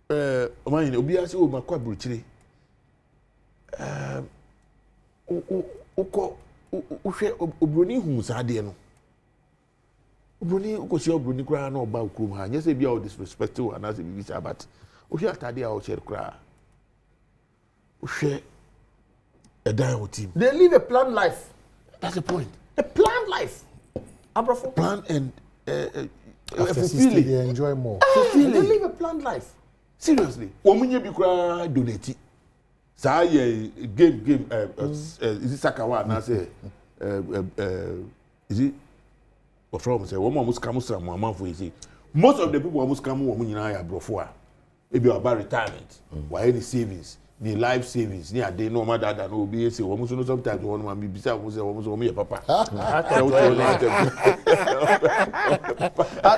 Speaker 2: Man, Obia say, "Oh, my quite brutal." Obroni hu sade no. Obroni ukosi obroni kra na oba ukrum ha. Nyese bia o disrespectful and as e be but ohwe atade a o share kra. Ohwe a dying team.
Speaker 3: They live a planned life.
Speaker 2: That's the point.
Speaker 3: A planned life. Abrafo.
Speaker 2: Plan and
Speaker 1: fulfilling. They enjoy more.
Speaker 3: They live a planned life.
Speaker 2: Seriously. Womunye bi kra donate. Sa ye game is it Sakawa na say is it what from say woman must come some amount you see. Most of the people must come woman nyina ya brofo a e be about retirement. Why any savings? The life savings near they no matter that no be say woman so sometimes one man be bisa woman say woman so me papa.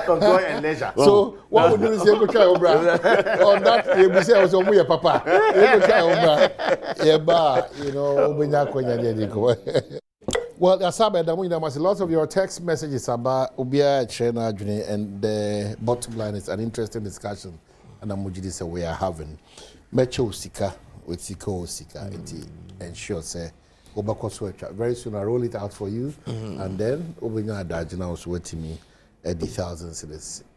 Speaker 3: Joy and leisure.
Speaker 1: So what would you say go try obra on that you say also me papa. You go try obra. Eba, you know, obenya kwanya dey go. Well, Asaba Damuina, lots of your text messages about Ubia Chena Juni, and the bottom line is an interesting discussion and Amujidi say we are having. Mecho Sika with Siko Sika ensure say very soon I roll it out for you and then Ubina Dajina was waiting me at the thousands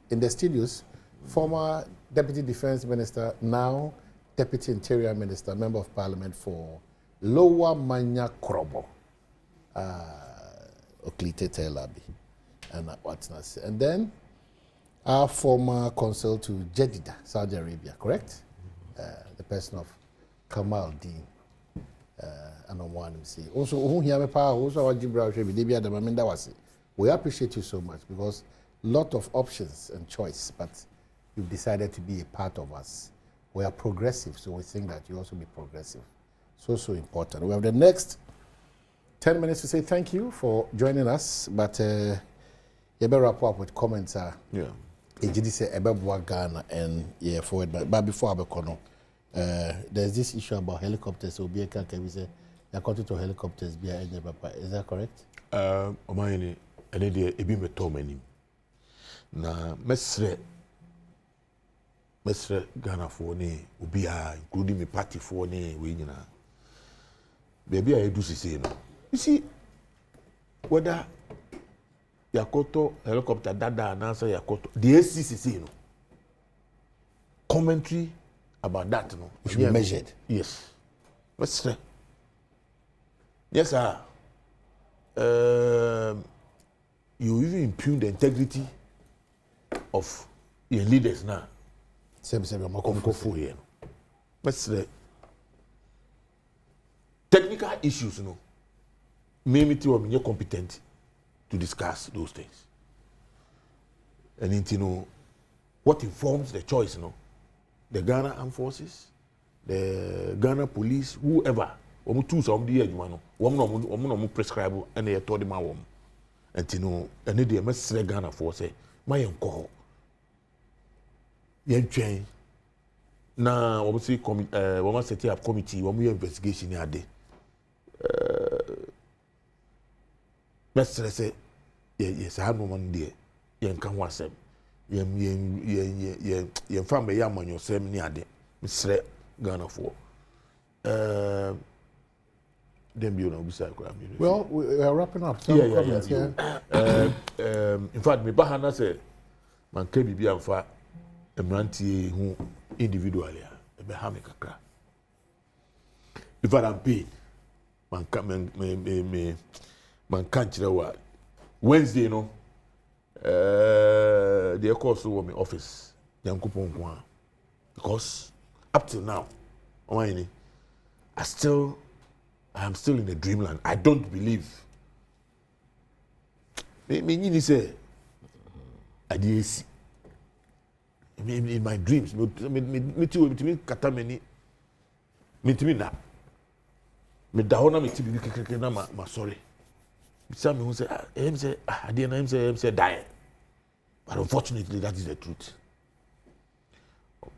Speaker 1: in the studios. Former Deputy Defense Minister, now Deputy Interior Minister, Member of Parliament for Lower Manya Krobo, Okletey Terlabi, and what's not. And then our former consul to Jeddah, Saudi Arabia, correct? The person of Kamal Dean. And on one say also who hear me power also our Jibril Adom. We appreciate you so much because lot of options and choice, but you've decided to be a part of us. We are progressive, so we think that you also be progressive. So important. We have the next 10 minutes to say thank you for joining us, but you better wrap up with comments.
Speaker 2: Yeah.
Speaker 1: Ejidi say Ebebwa Ghana and yeah forward, but before Abekono, there's this issue about helicopters. So we say according to helicopters, is that correct?
Speaker 2: Omayini, ene de ebi meto manim. Na mesre Ghana for ne ubia, including me party for ne we nyina. Baby I do say no. You see whether Yakoto helicopter dada and answer Yakoto the ACCC no commentary about that no
Speaker 1: it should be measured.
Speaker 2: Yes. Mesre. Yes, sir. You even impugn the integrity of your leaders now.
Speaker 1: Same,
Speaker 2: technical issues, maybe you're competent to discuss those things. And what informs the choice, the Ghana Armed Forces, the Ghana Police, whoever. Omu tu some the edge man. Omu prescribe and they told him my woman. And and they must Ghana for say my uncle. Yen train. Na we say we must set up committee. We investigation here day. Must say yes. I have no man there. Yen can was them. Yen family yam on your same near day. Mr. Ghana for.
Speaker 1: Well, we are wrapping up.
Speaker 2: Comments, yeah. In fact, me bahana say man can be amfa emrantie who individually be ha me kakra. If I am paid, man can kire wa Wednesday they call so my office Yankopon kwa because up till now I am still in a dreamland. I don't believe. Me say, I did see. In my dreams, me too. Me kata meni. Me na. Me dahona me tibi kekeke na ma sorry. Some who say, him say, I didn't him say die. But unfortunately, that is the truth.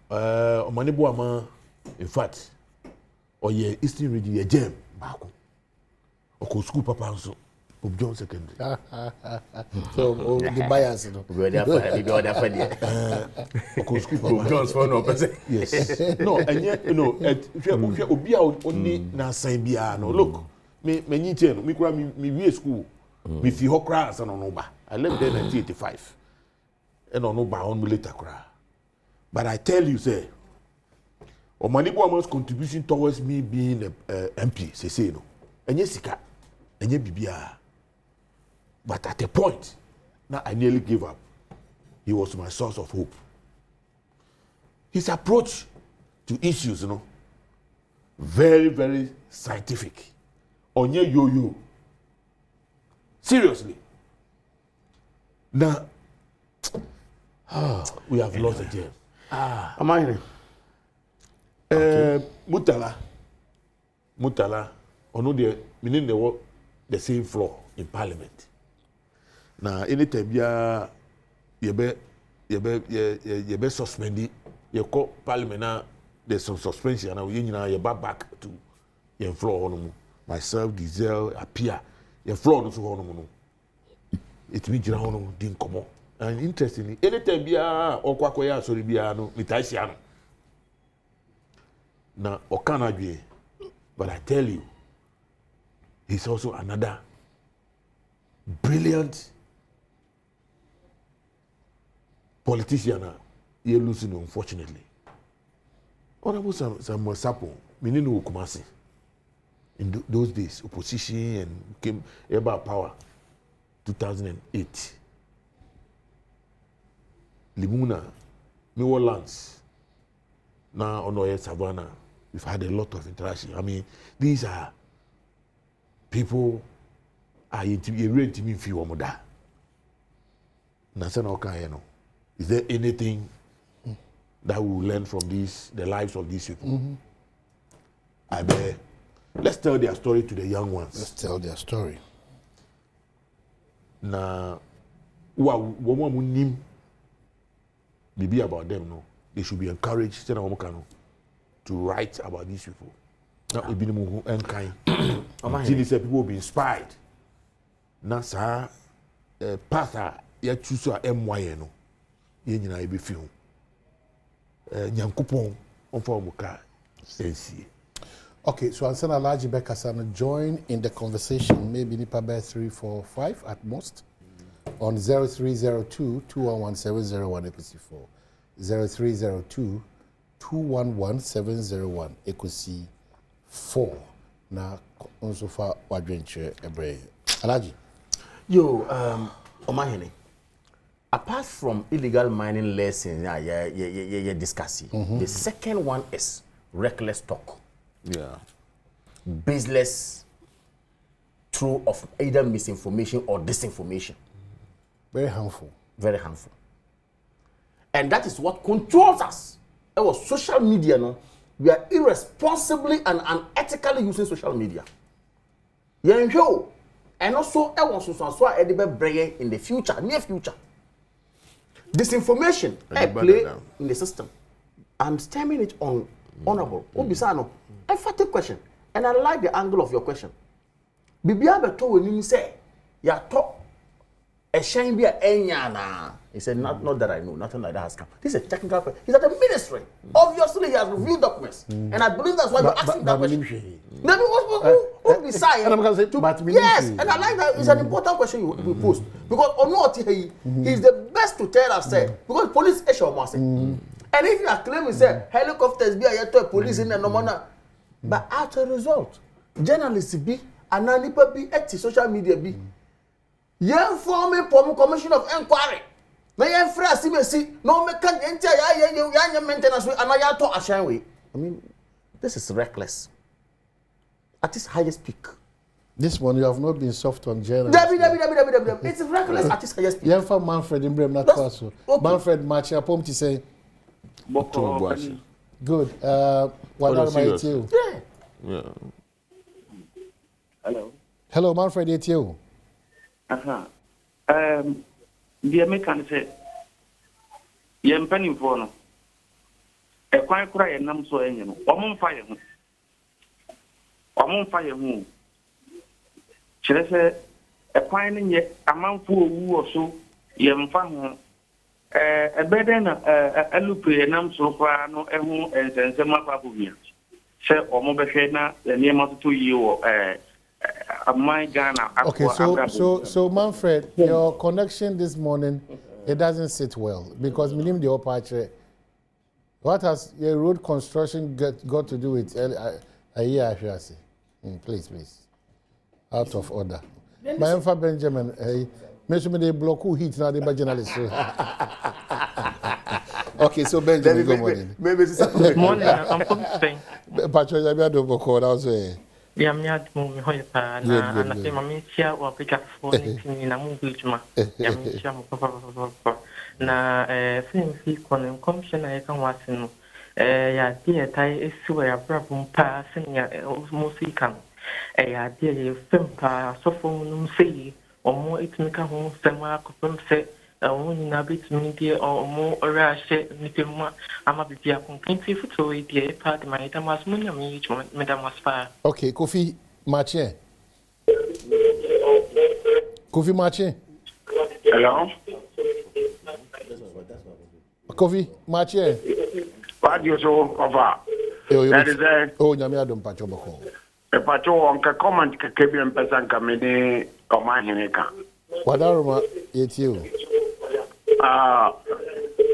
Speaker 2: Omanibu ama, in fact, or ye Eastern region ye jam. Oko school papa also Bob John secondary.
Speaker 1: So the bias,
Speaker 3: we are there.
Speaker 2: Oko school papa.
Speaker 3: Bob John's for no person.
Speaker 2: Yes. No, and yet if you obi only na sign bia no. Look, me nyite no. Me kura me school. Me fi hokra asa no ba. I left there in 1985. And no ba on me later kura. But I tell you say Omanibu Aman's contribution towards me being a MP, say no. Enye sika, enye bibia. But at a point, now I nearly gave up. He was my source of hope. His approach to issues, very, very scientific. Onye yo. Seriously. Now, we have lost a gem.
Speaker 3: Am I here?
Speaker 2: Mutala, ono the meaning the same floor in Parliament. Now, anytime you be suspended, you call Parliament now. There's some suspension now. You back to your floor. Myself, Diesel, appear your floor no so. It means you know didn't come on. And interestingly, anytime okwakoya sorry no mitasiano. Now, Okanajwe, but I tell you, he's also another brilliant politician. You're losing, unfortunately. Honorable Samuel Sapo, Mininu Kumasi, in those days, opposition and came about power, 2008. Limuna, New Lands, now on Savannah. We've had a lot of interaction. I mean, these are people are into me few omoda. Is there anything that we will learn from the lives of these people? I bet. Let's tell their story to the young ones.
Speaker 1: Let's tell their story.
Speaker 2: Now, what we maybe about them, no, they should be encouraged to write about these people. Now, people will be inspired. Now, sir, pastor, you choose a MY, no, you know, be film. Nyankopon on for muka sensi.
Speaker 1: Okay, so Ansana Alaji Bekasana join in the conversation, maybe Nipa Bear 3, 4, 5 at most, on 0302 211 701 equity 4. 0302 211 701 equity 4. Now, also for Wadrenche Ebre. Alaji.
Speaker 3: Yo, Omahene. Apart from illegal mining lessons, you're discussing, the second one is reckless talk.
Speaker 2: Yeah.
Speaker 3: Baseless through of either misinformation or disinformation.
Speaker 1: Very harmful.
Speaker 3: Very harmful. And that is what controls us. It was social media, no? We are irresponsibly and unethically using social media. And also, I want to in the future, near future. Disinformation, I play in the system. And stemming it on honorable. Obisano, emphatic question. And I like the angle of your question. Bibia beto when you say, ya talk a shame be a enyana. He said, not that I know, nothing like that has come. This is a technical question. He's at the ministry. Obviously, he has reviewed documents. And I believe that's why you're asking that question. Maybe what beside? Yes, and I like that. It's an important question you post. Because he's the best to tell us, because police issue must say. And if you are claiming, say, helicopters be a police in the Nomana. But as a result, journalists be, and Nanipa be, at social media be. Young forming commission of inquiry. May I phrase see no mechanic entire maintenance and I to a shine way. I mean, this is reckless. At its highest peak.
Speaker 1: This one you have not been soft on journalists.
Speaker 3: It's reckless at its highest peak.
Speaker 1: Yeah, for Manfred in Bremen, not also. Manfred March, I pom to say. Good. What are my you?
Speaker 2: Yeah.
Speaker 4: Hello.
Speaker 1: Hello, Manfred, it's you.
Speaker 4: The American said, Yam penny for no. A quiet cry and nam so any. One fire. One fire moon. Should I say a finding yet a man who or so, Yam fan a better a loop and nam so far no and some papu here. Say, or Mobashena, the name of 2 years. My Ghana.
Speaker 1: Okay, so Manfred, your connection this morning, it doesn't sit well because minimum the operator. What has your road construction got to do with a year? I should say, please, out of order. My Uncle Benjamin, make sure they block who heat now the journalists. Okay, so Benjamin, good morning.
Speaker 5: Morning, I'm from Spain.
Speaker 1: Patrick, I don't know also.
Speaker 5: Yeah, I'm not moving here, and I say, Mammy, here or pick up for in a movie. Na film on commission I can watch him. Yeah, dear, Thai is where a problem passing mostly come. A dear film pass, so phone say, or more it make a home somewhere, say, a woman a bit media or more rash, Nippima. I'm a bit of complaint to a dear part of my Damas Munam, Madame was fire.
Speaker 1: Okay, Kofi Marche. Kofi Marche.
Speaker 4: Hello?
Speaker 1: Kofi Marche.
Speaker 4: What do you so over? That is a
Speaker 1: Yamiadum Pachoboko.
Speaker 4: A patrol on a comment Kabian Pesan or my Heneka.
Speaker 1: What are you?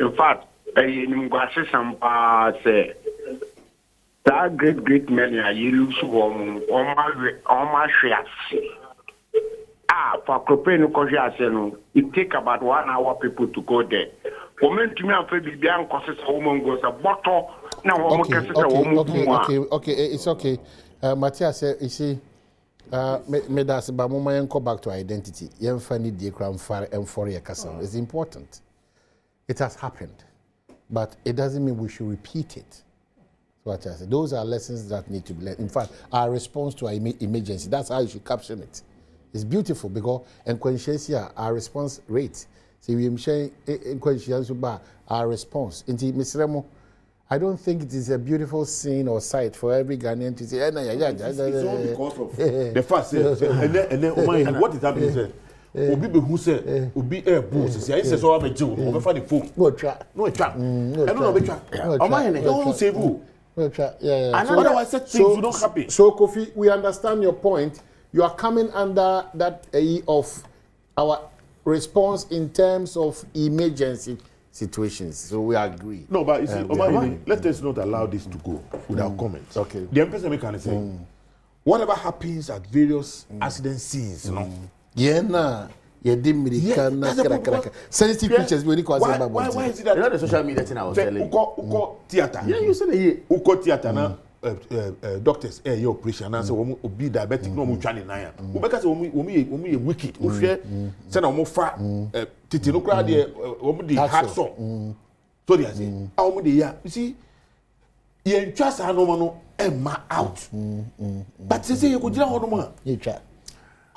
Speaker 4: In fact, in Guasisam say that great many are you lose on my shares. for Cropane Kojiaseno, it take about 1 hour people to go there. Women to me and Fabi Bian causes a woman goes a bottle. Now,
Speaker 1: Okay, it's okay. Matthias said, you see, made us about moment go back to identity. Young funny diagram far and for your cousin is important. It has happened, but it doesn't mean we should repeat it. What I said. Those are lessons that need to be learned. In fact, our response to our emergency, that's how you should caption it. It's beautiful because our response rate. See, we say our response. I don't think it is a beautiful scene or sight for every Ghanaian to say,
Speaker 2: it's all because of the fact and then what is happening is Obi be who say Obi boss say I say so am jew o be fa the phone no twa I don't know be twa don't save you otherwise things you don't happen.
Speaker 1: So Kofi, we understand your point. You are coming under that of our response in terms of emergency situations. So we agree.
Speaker 2: No, but you see, let us not allow this to go without comments.
Speaker 1: Okay.
Speaker 2: The Mpensenpensenmu can say, whatever happens at various accident scenes, you know.
Speaker 1: Yeah, nah. Sensitive pictures we need to
Speaker 2: why is it that
Speaker 3: the social media thing I was telling
Speaker 2: you? Theater.
Speaker 3: Yeah, you said it.
Speaker 2: Uko theater now. Doctors your operation and say we be diabetic no mu twa ne nan we be ka say we wicked we fear say na we fa titi no kra de we di hard song so dey say we dey ya you see ye ntwa sa no mo no emma out but say you go jira ho no mo
Speaker 1: ye twa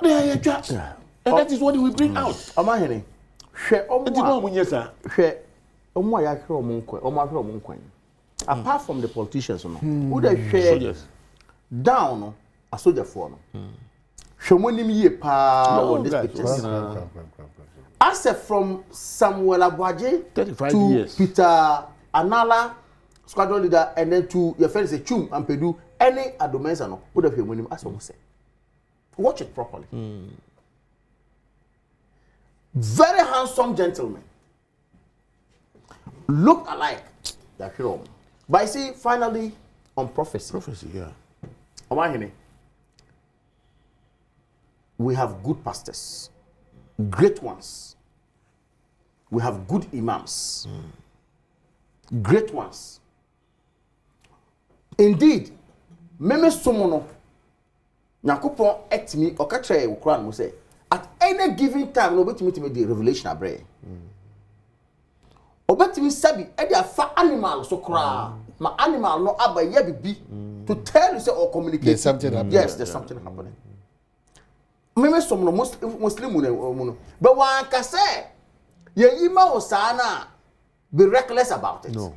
Speaker 2: dey ye twa and that is what we bring out
Speaker 3: amahene hwe
Speaker 2: omo a hwe
Speaker 3: omo a ya hwe omo nkwan omo ahwe omo nkwan apart from the politicians, who they share down a soldier for on this picture. As from Samuel Abuaje
Speaker 2: 35
Speaker 3: to
Speaker 2: years.
Speaker 3: Peter Anala, squadron leader, and then to your friends Chum and Pedu, any Adomensano would have been as I say. Watch it properly. Very handsome gentleman. Look alike. That's wrong. But I see, finally, on prophecy.
Speaker 2: Prophecy, yeah.
Speaker 3: We have good pastors, great ones. We have good imams, great ones. Indeed, meme somono, Nyakopon etimi okache ukran mo say at any given time no betimi the revelation abre. Obetimi sabi e dey afa animal so kra ma animal no abaye bibi to tell you say or communicate
Speaker 1: there's something happening.
Speaker 3: Yes, there's something happening. Meme some no Muslim no but one can say ye ima osana be reckless about it.
Speaker 2: No.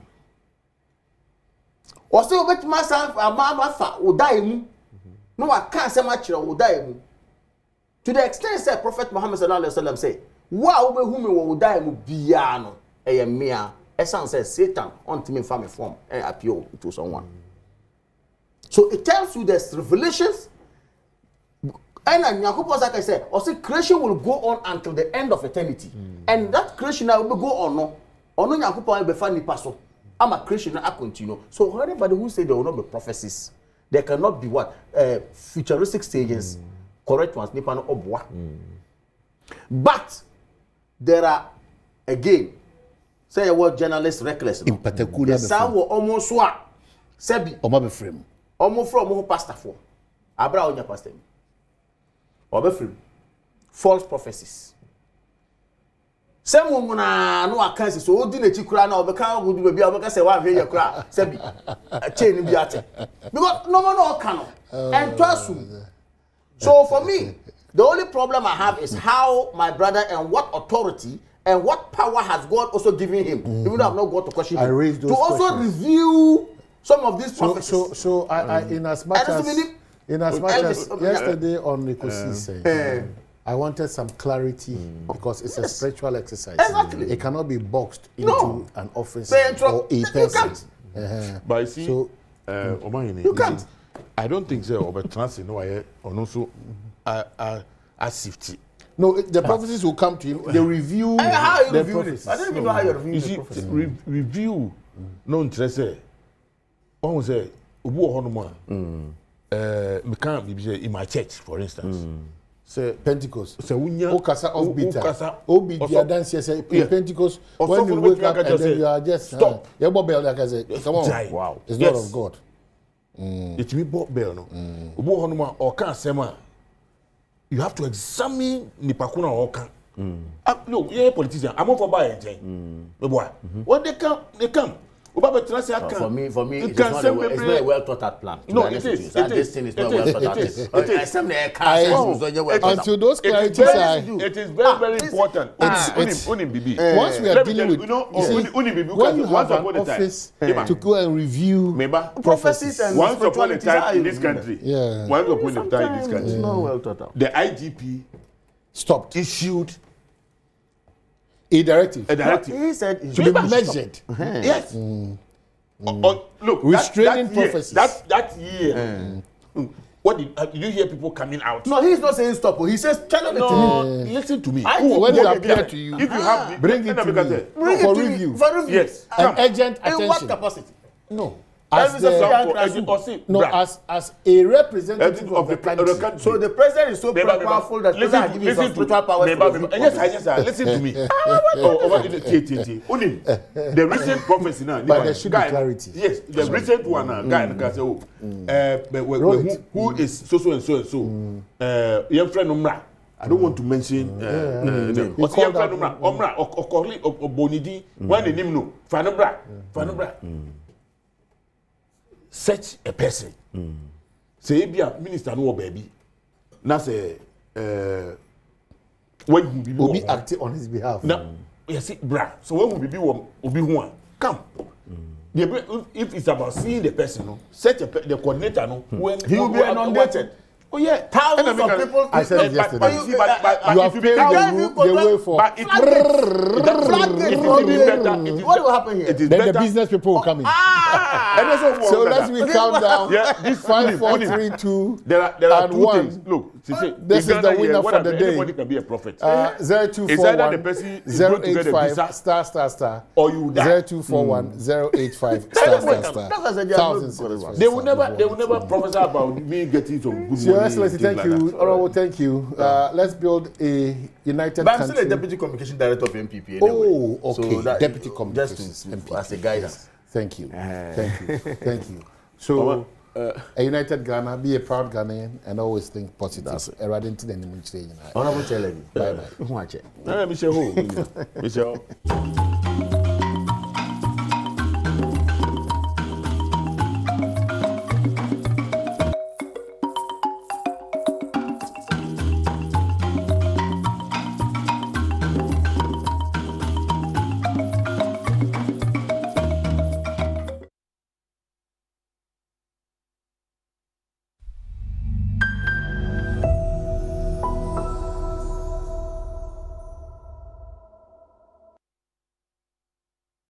Speaker 3: Or say obetimi san ama fa odai mu no wa kan say ma kire odai mu to the extent say Prophet Muhammad sallallahu alaihi wasallam say wa obehu me wo odai mu bia no a mere essence says Satan unto me from a form and appeal to someone. So it tells you there's revelations. And Nyakopon like I said, also creation will go on until the end of eternity. And that creation will go on no. Ono Nyakopon will be funny paso. I'm a creation I continue. So anybody who say there will not be prophecies, there cannot be what futuristic stages, correct ones, nipa no obwa. But there are again. Say a word journalist reckless.
Speaker 1: In particular,
Speaker 3: some were almost one. Sebi.
Speaker 1: Omo be frame.
Speaker 3: Omo from omo pastor for. Abra onya pastor. Obe frame. False prophecies. Some muna no akansi so odi na chi kura na obe kan go do bia obe ka say wa hwe ye kura. Sebi. Chain bi ate. Because no man no can. And trust you. So for me, the only problem I have is how my brother and what authority and what power has God also given him? Even though I've not got to question him.
Speaker 1: I raised those
Speaker 3: to also
Speaker 1: questions.
Speaker 3: review some of these prophecies.
Speaker 1: So I in as much as yesterday on Nikosi saying, I wanted some clarity because it's a spiritual exercise.
Speaker 3: Exactly.
Speaker 1: It cannot be boxed into an office or a
Speaker 3: You
Speaker 1: person.
Speaker 3: can't.
Speaker 2: But you see,
Speaker 1: So
Speaker 3: You can't.
Speaker 2: I don't think so. Over trans no or also safety.
Speaker 1: no, the prophecies will come to him. They review
Speaker 3: How you
Speaker 1: the
Speaker 3: review
Speaker 1: prophecies.
Speaker 3: this? I don't even know how you review
Speaker 2: You
Speaker 3: the
Speaker 2: see,
Speaker 3: prophecy.
Speaker 2: review no interest. One say, "Ubu honoma." Me can't be in my church, for instance. say
Speaker 1: Pentecost.
Speaker 2: say unya
Speaker 1: Okasa off beat. Off beat the dance say Pentecost.
Speaker 2: Also,
Speaker 1: When you wake up and then you are just
Speaker 2: stop.
Speaker 1: Yeah, Bob Bell like I say, come on.
Speaker 2: Wow.
Speaker 1: It's not of God.
Speaker 2: It me Bob Bell no. Obo honoma o kan sema. You have to examine nipakuna o kan. No, yeah, politician. I'm not for buy anything. Boy, when they come. For me, it's not a well thought out plan.
Speaker 3: No, it is. This thing is not well thought out.
Speaker 1: Until those clarities are.
Speaker 2: It is very, very important.
Speaker 1: Once we are dealing with, when you have an office to go and review
Speaker 3: prophecies and
Speaker 2: once upon a time in this country,
Speaker 3: it's not well thought out.
Speaker 2: The IGP
Speaker 1: stopped,
Speaker 2: issued
Speaker 1: a directive.
Speaker 3: He said
Speaker 1: to be measured.
Speaker 2: Yes. Look,
Speaker 1: restraining prophecies.
Speaker 2: That year. What did you hear people coming out?
Speaker 3: No, he's not saying stop. He says tell them to me.
Speaker 2: Listen to me.
Speaker 1: When it appear to you,
Speaker 2: if you have
Speaker 1: bring it to me for review.
Speaker 2: Yes.
Speaker 1: An urgent attention.
Speaker 3: In what capacity?
Speaker 1: No.
Speaker 2: As a
Speaker 1: representative of the country.
Speaker 3: So the president is so powerful that president has given some spiritual power.
Speaker 2: Yes, listen to me. The recent prophecy now.
Speaker 1: But there should be clarity.
Speaker 2: Yes, the recent one now. Guy can say, who is so and so and so. Your friend Umra. I don't want to mention. What's your friend Umra? Umra or Bonidi. When the name no. Fanubra. Such a person. Say be a minister no baby. Now say when you
Speaker 1: will be acting on his behalf.
Speaker 2: Now yes, bra. So when we be one come. If it's about seeing the person, no, the coordinator, no, when
Speaker 3: he will be inundated.
Speaker 2: Oh yeah,
Speaker 3: thousands of people.
Speaker 1: I said it yesterday.
Speaker 2: But
Speaker 1: you have paid the way for.
Speaker 2: But it will be better.
Speaker 3: What will happen here?
Speaker 1: Then the business people will come in. So let's count down.
Speaker 2: Yeah, this
Speaker 1: 5, 4, 3, 2.
Speaker 2: There are two
Speaker 1: 1.
Speaker 2: things. Look,
Speaker 1: this is the winner for the day.
Speaker 2: Anybody can be a prophet.
Speaker 1: 0241 085 ****,
Speaker 2: or you die.
Speaker 1: 0241 085 ****. Thousands.
Speaker 2: They will never prophesy about me getting some good money.
Speaker 1: Excellency, thank you. Honorable, thank you. Let's build a united country.
Speaker 3: But I'm still a deputy communication director of MPP anyway.
Speaker 1: Oh, okay.
Speaker 3: So
Speaker 1: Deputy communications.
Speaker 3: Just to, as a guidance.
Speaker 1: Thank you. Thank you. So, a united Ghana, be a proud Ghanaian, and always think positive. Honorable
Speaker 3: Terlabi.
Speaker 1: Bye-bye.
Speaker 2: Michelle.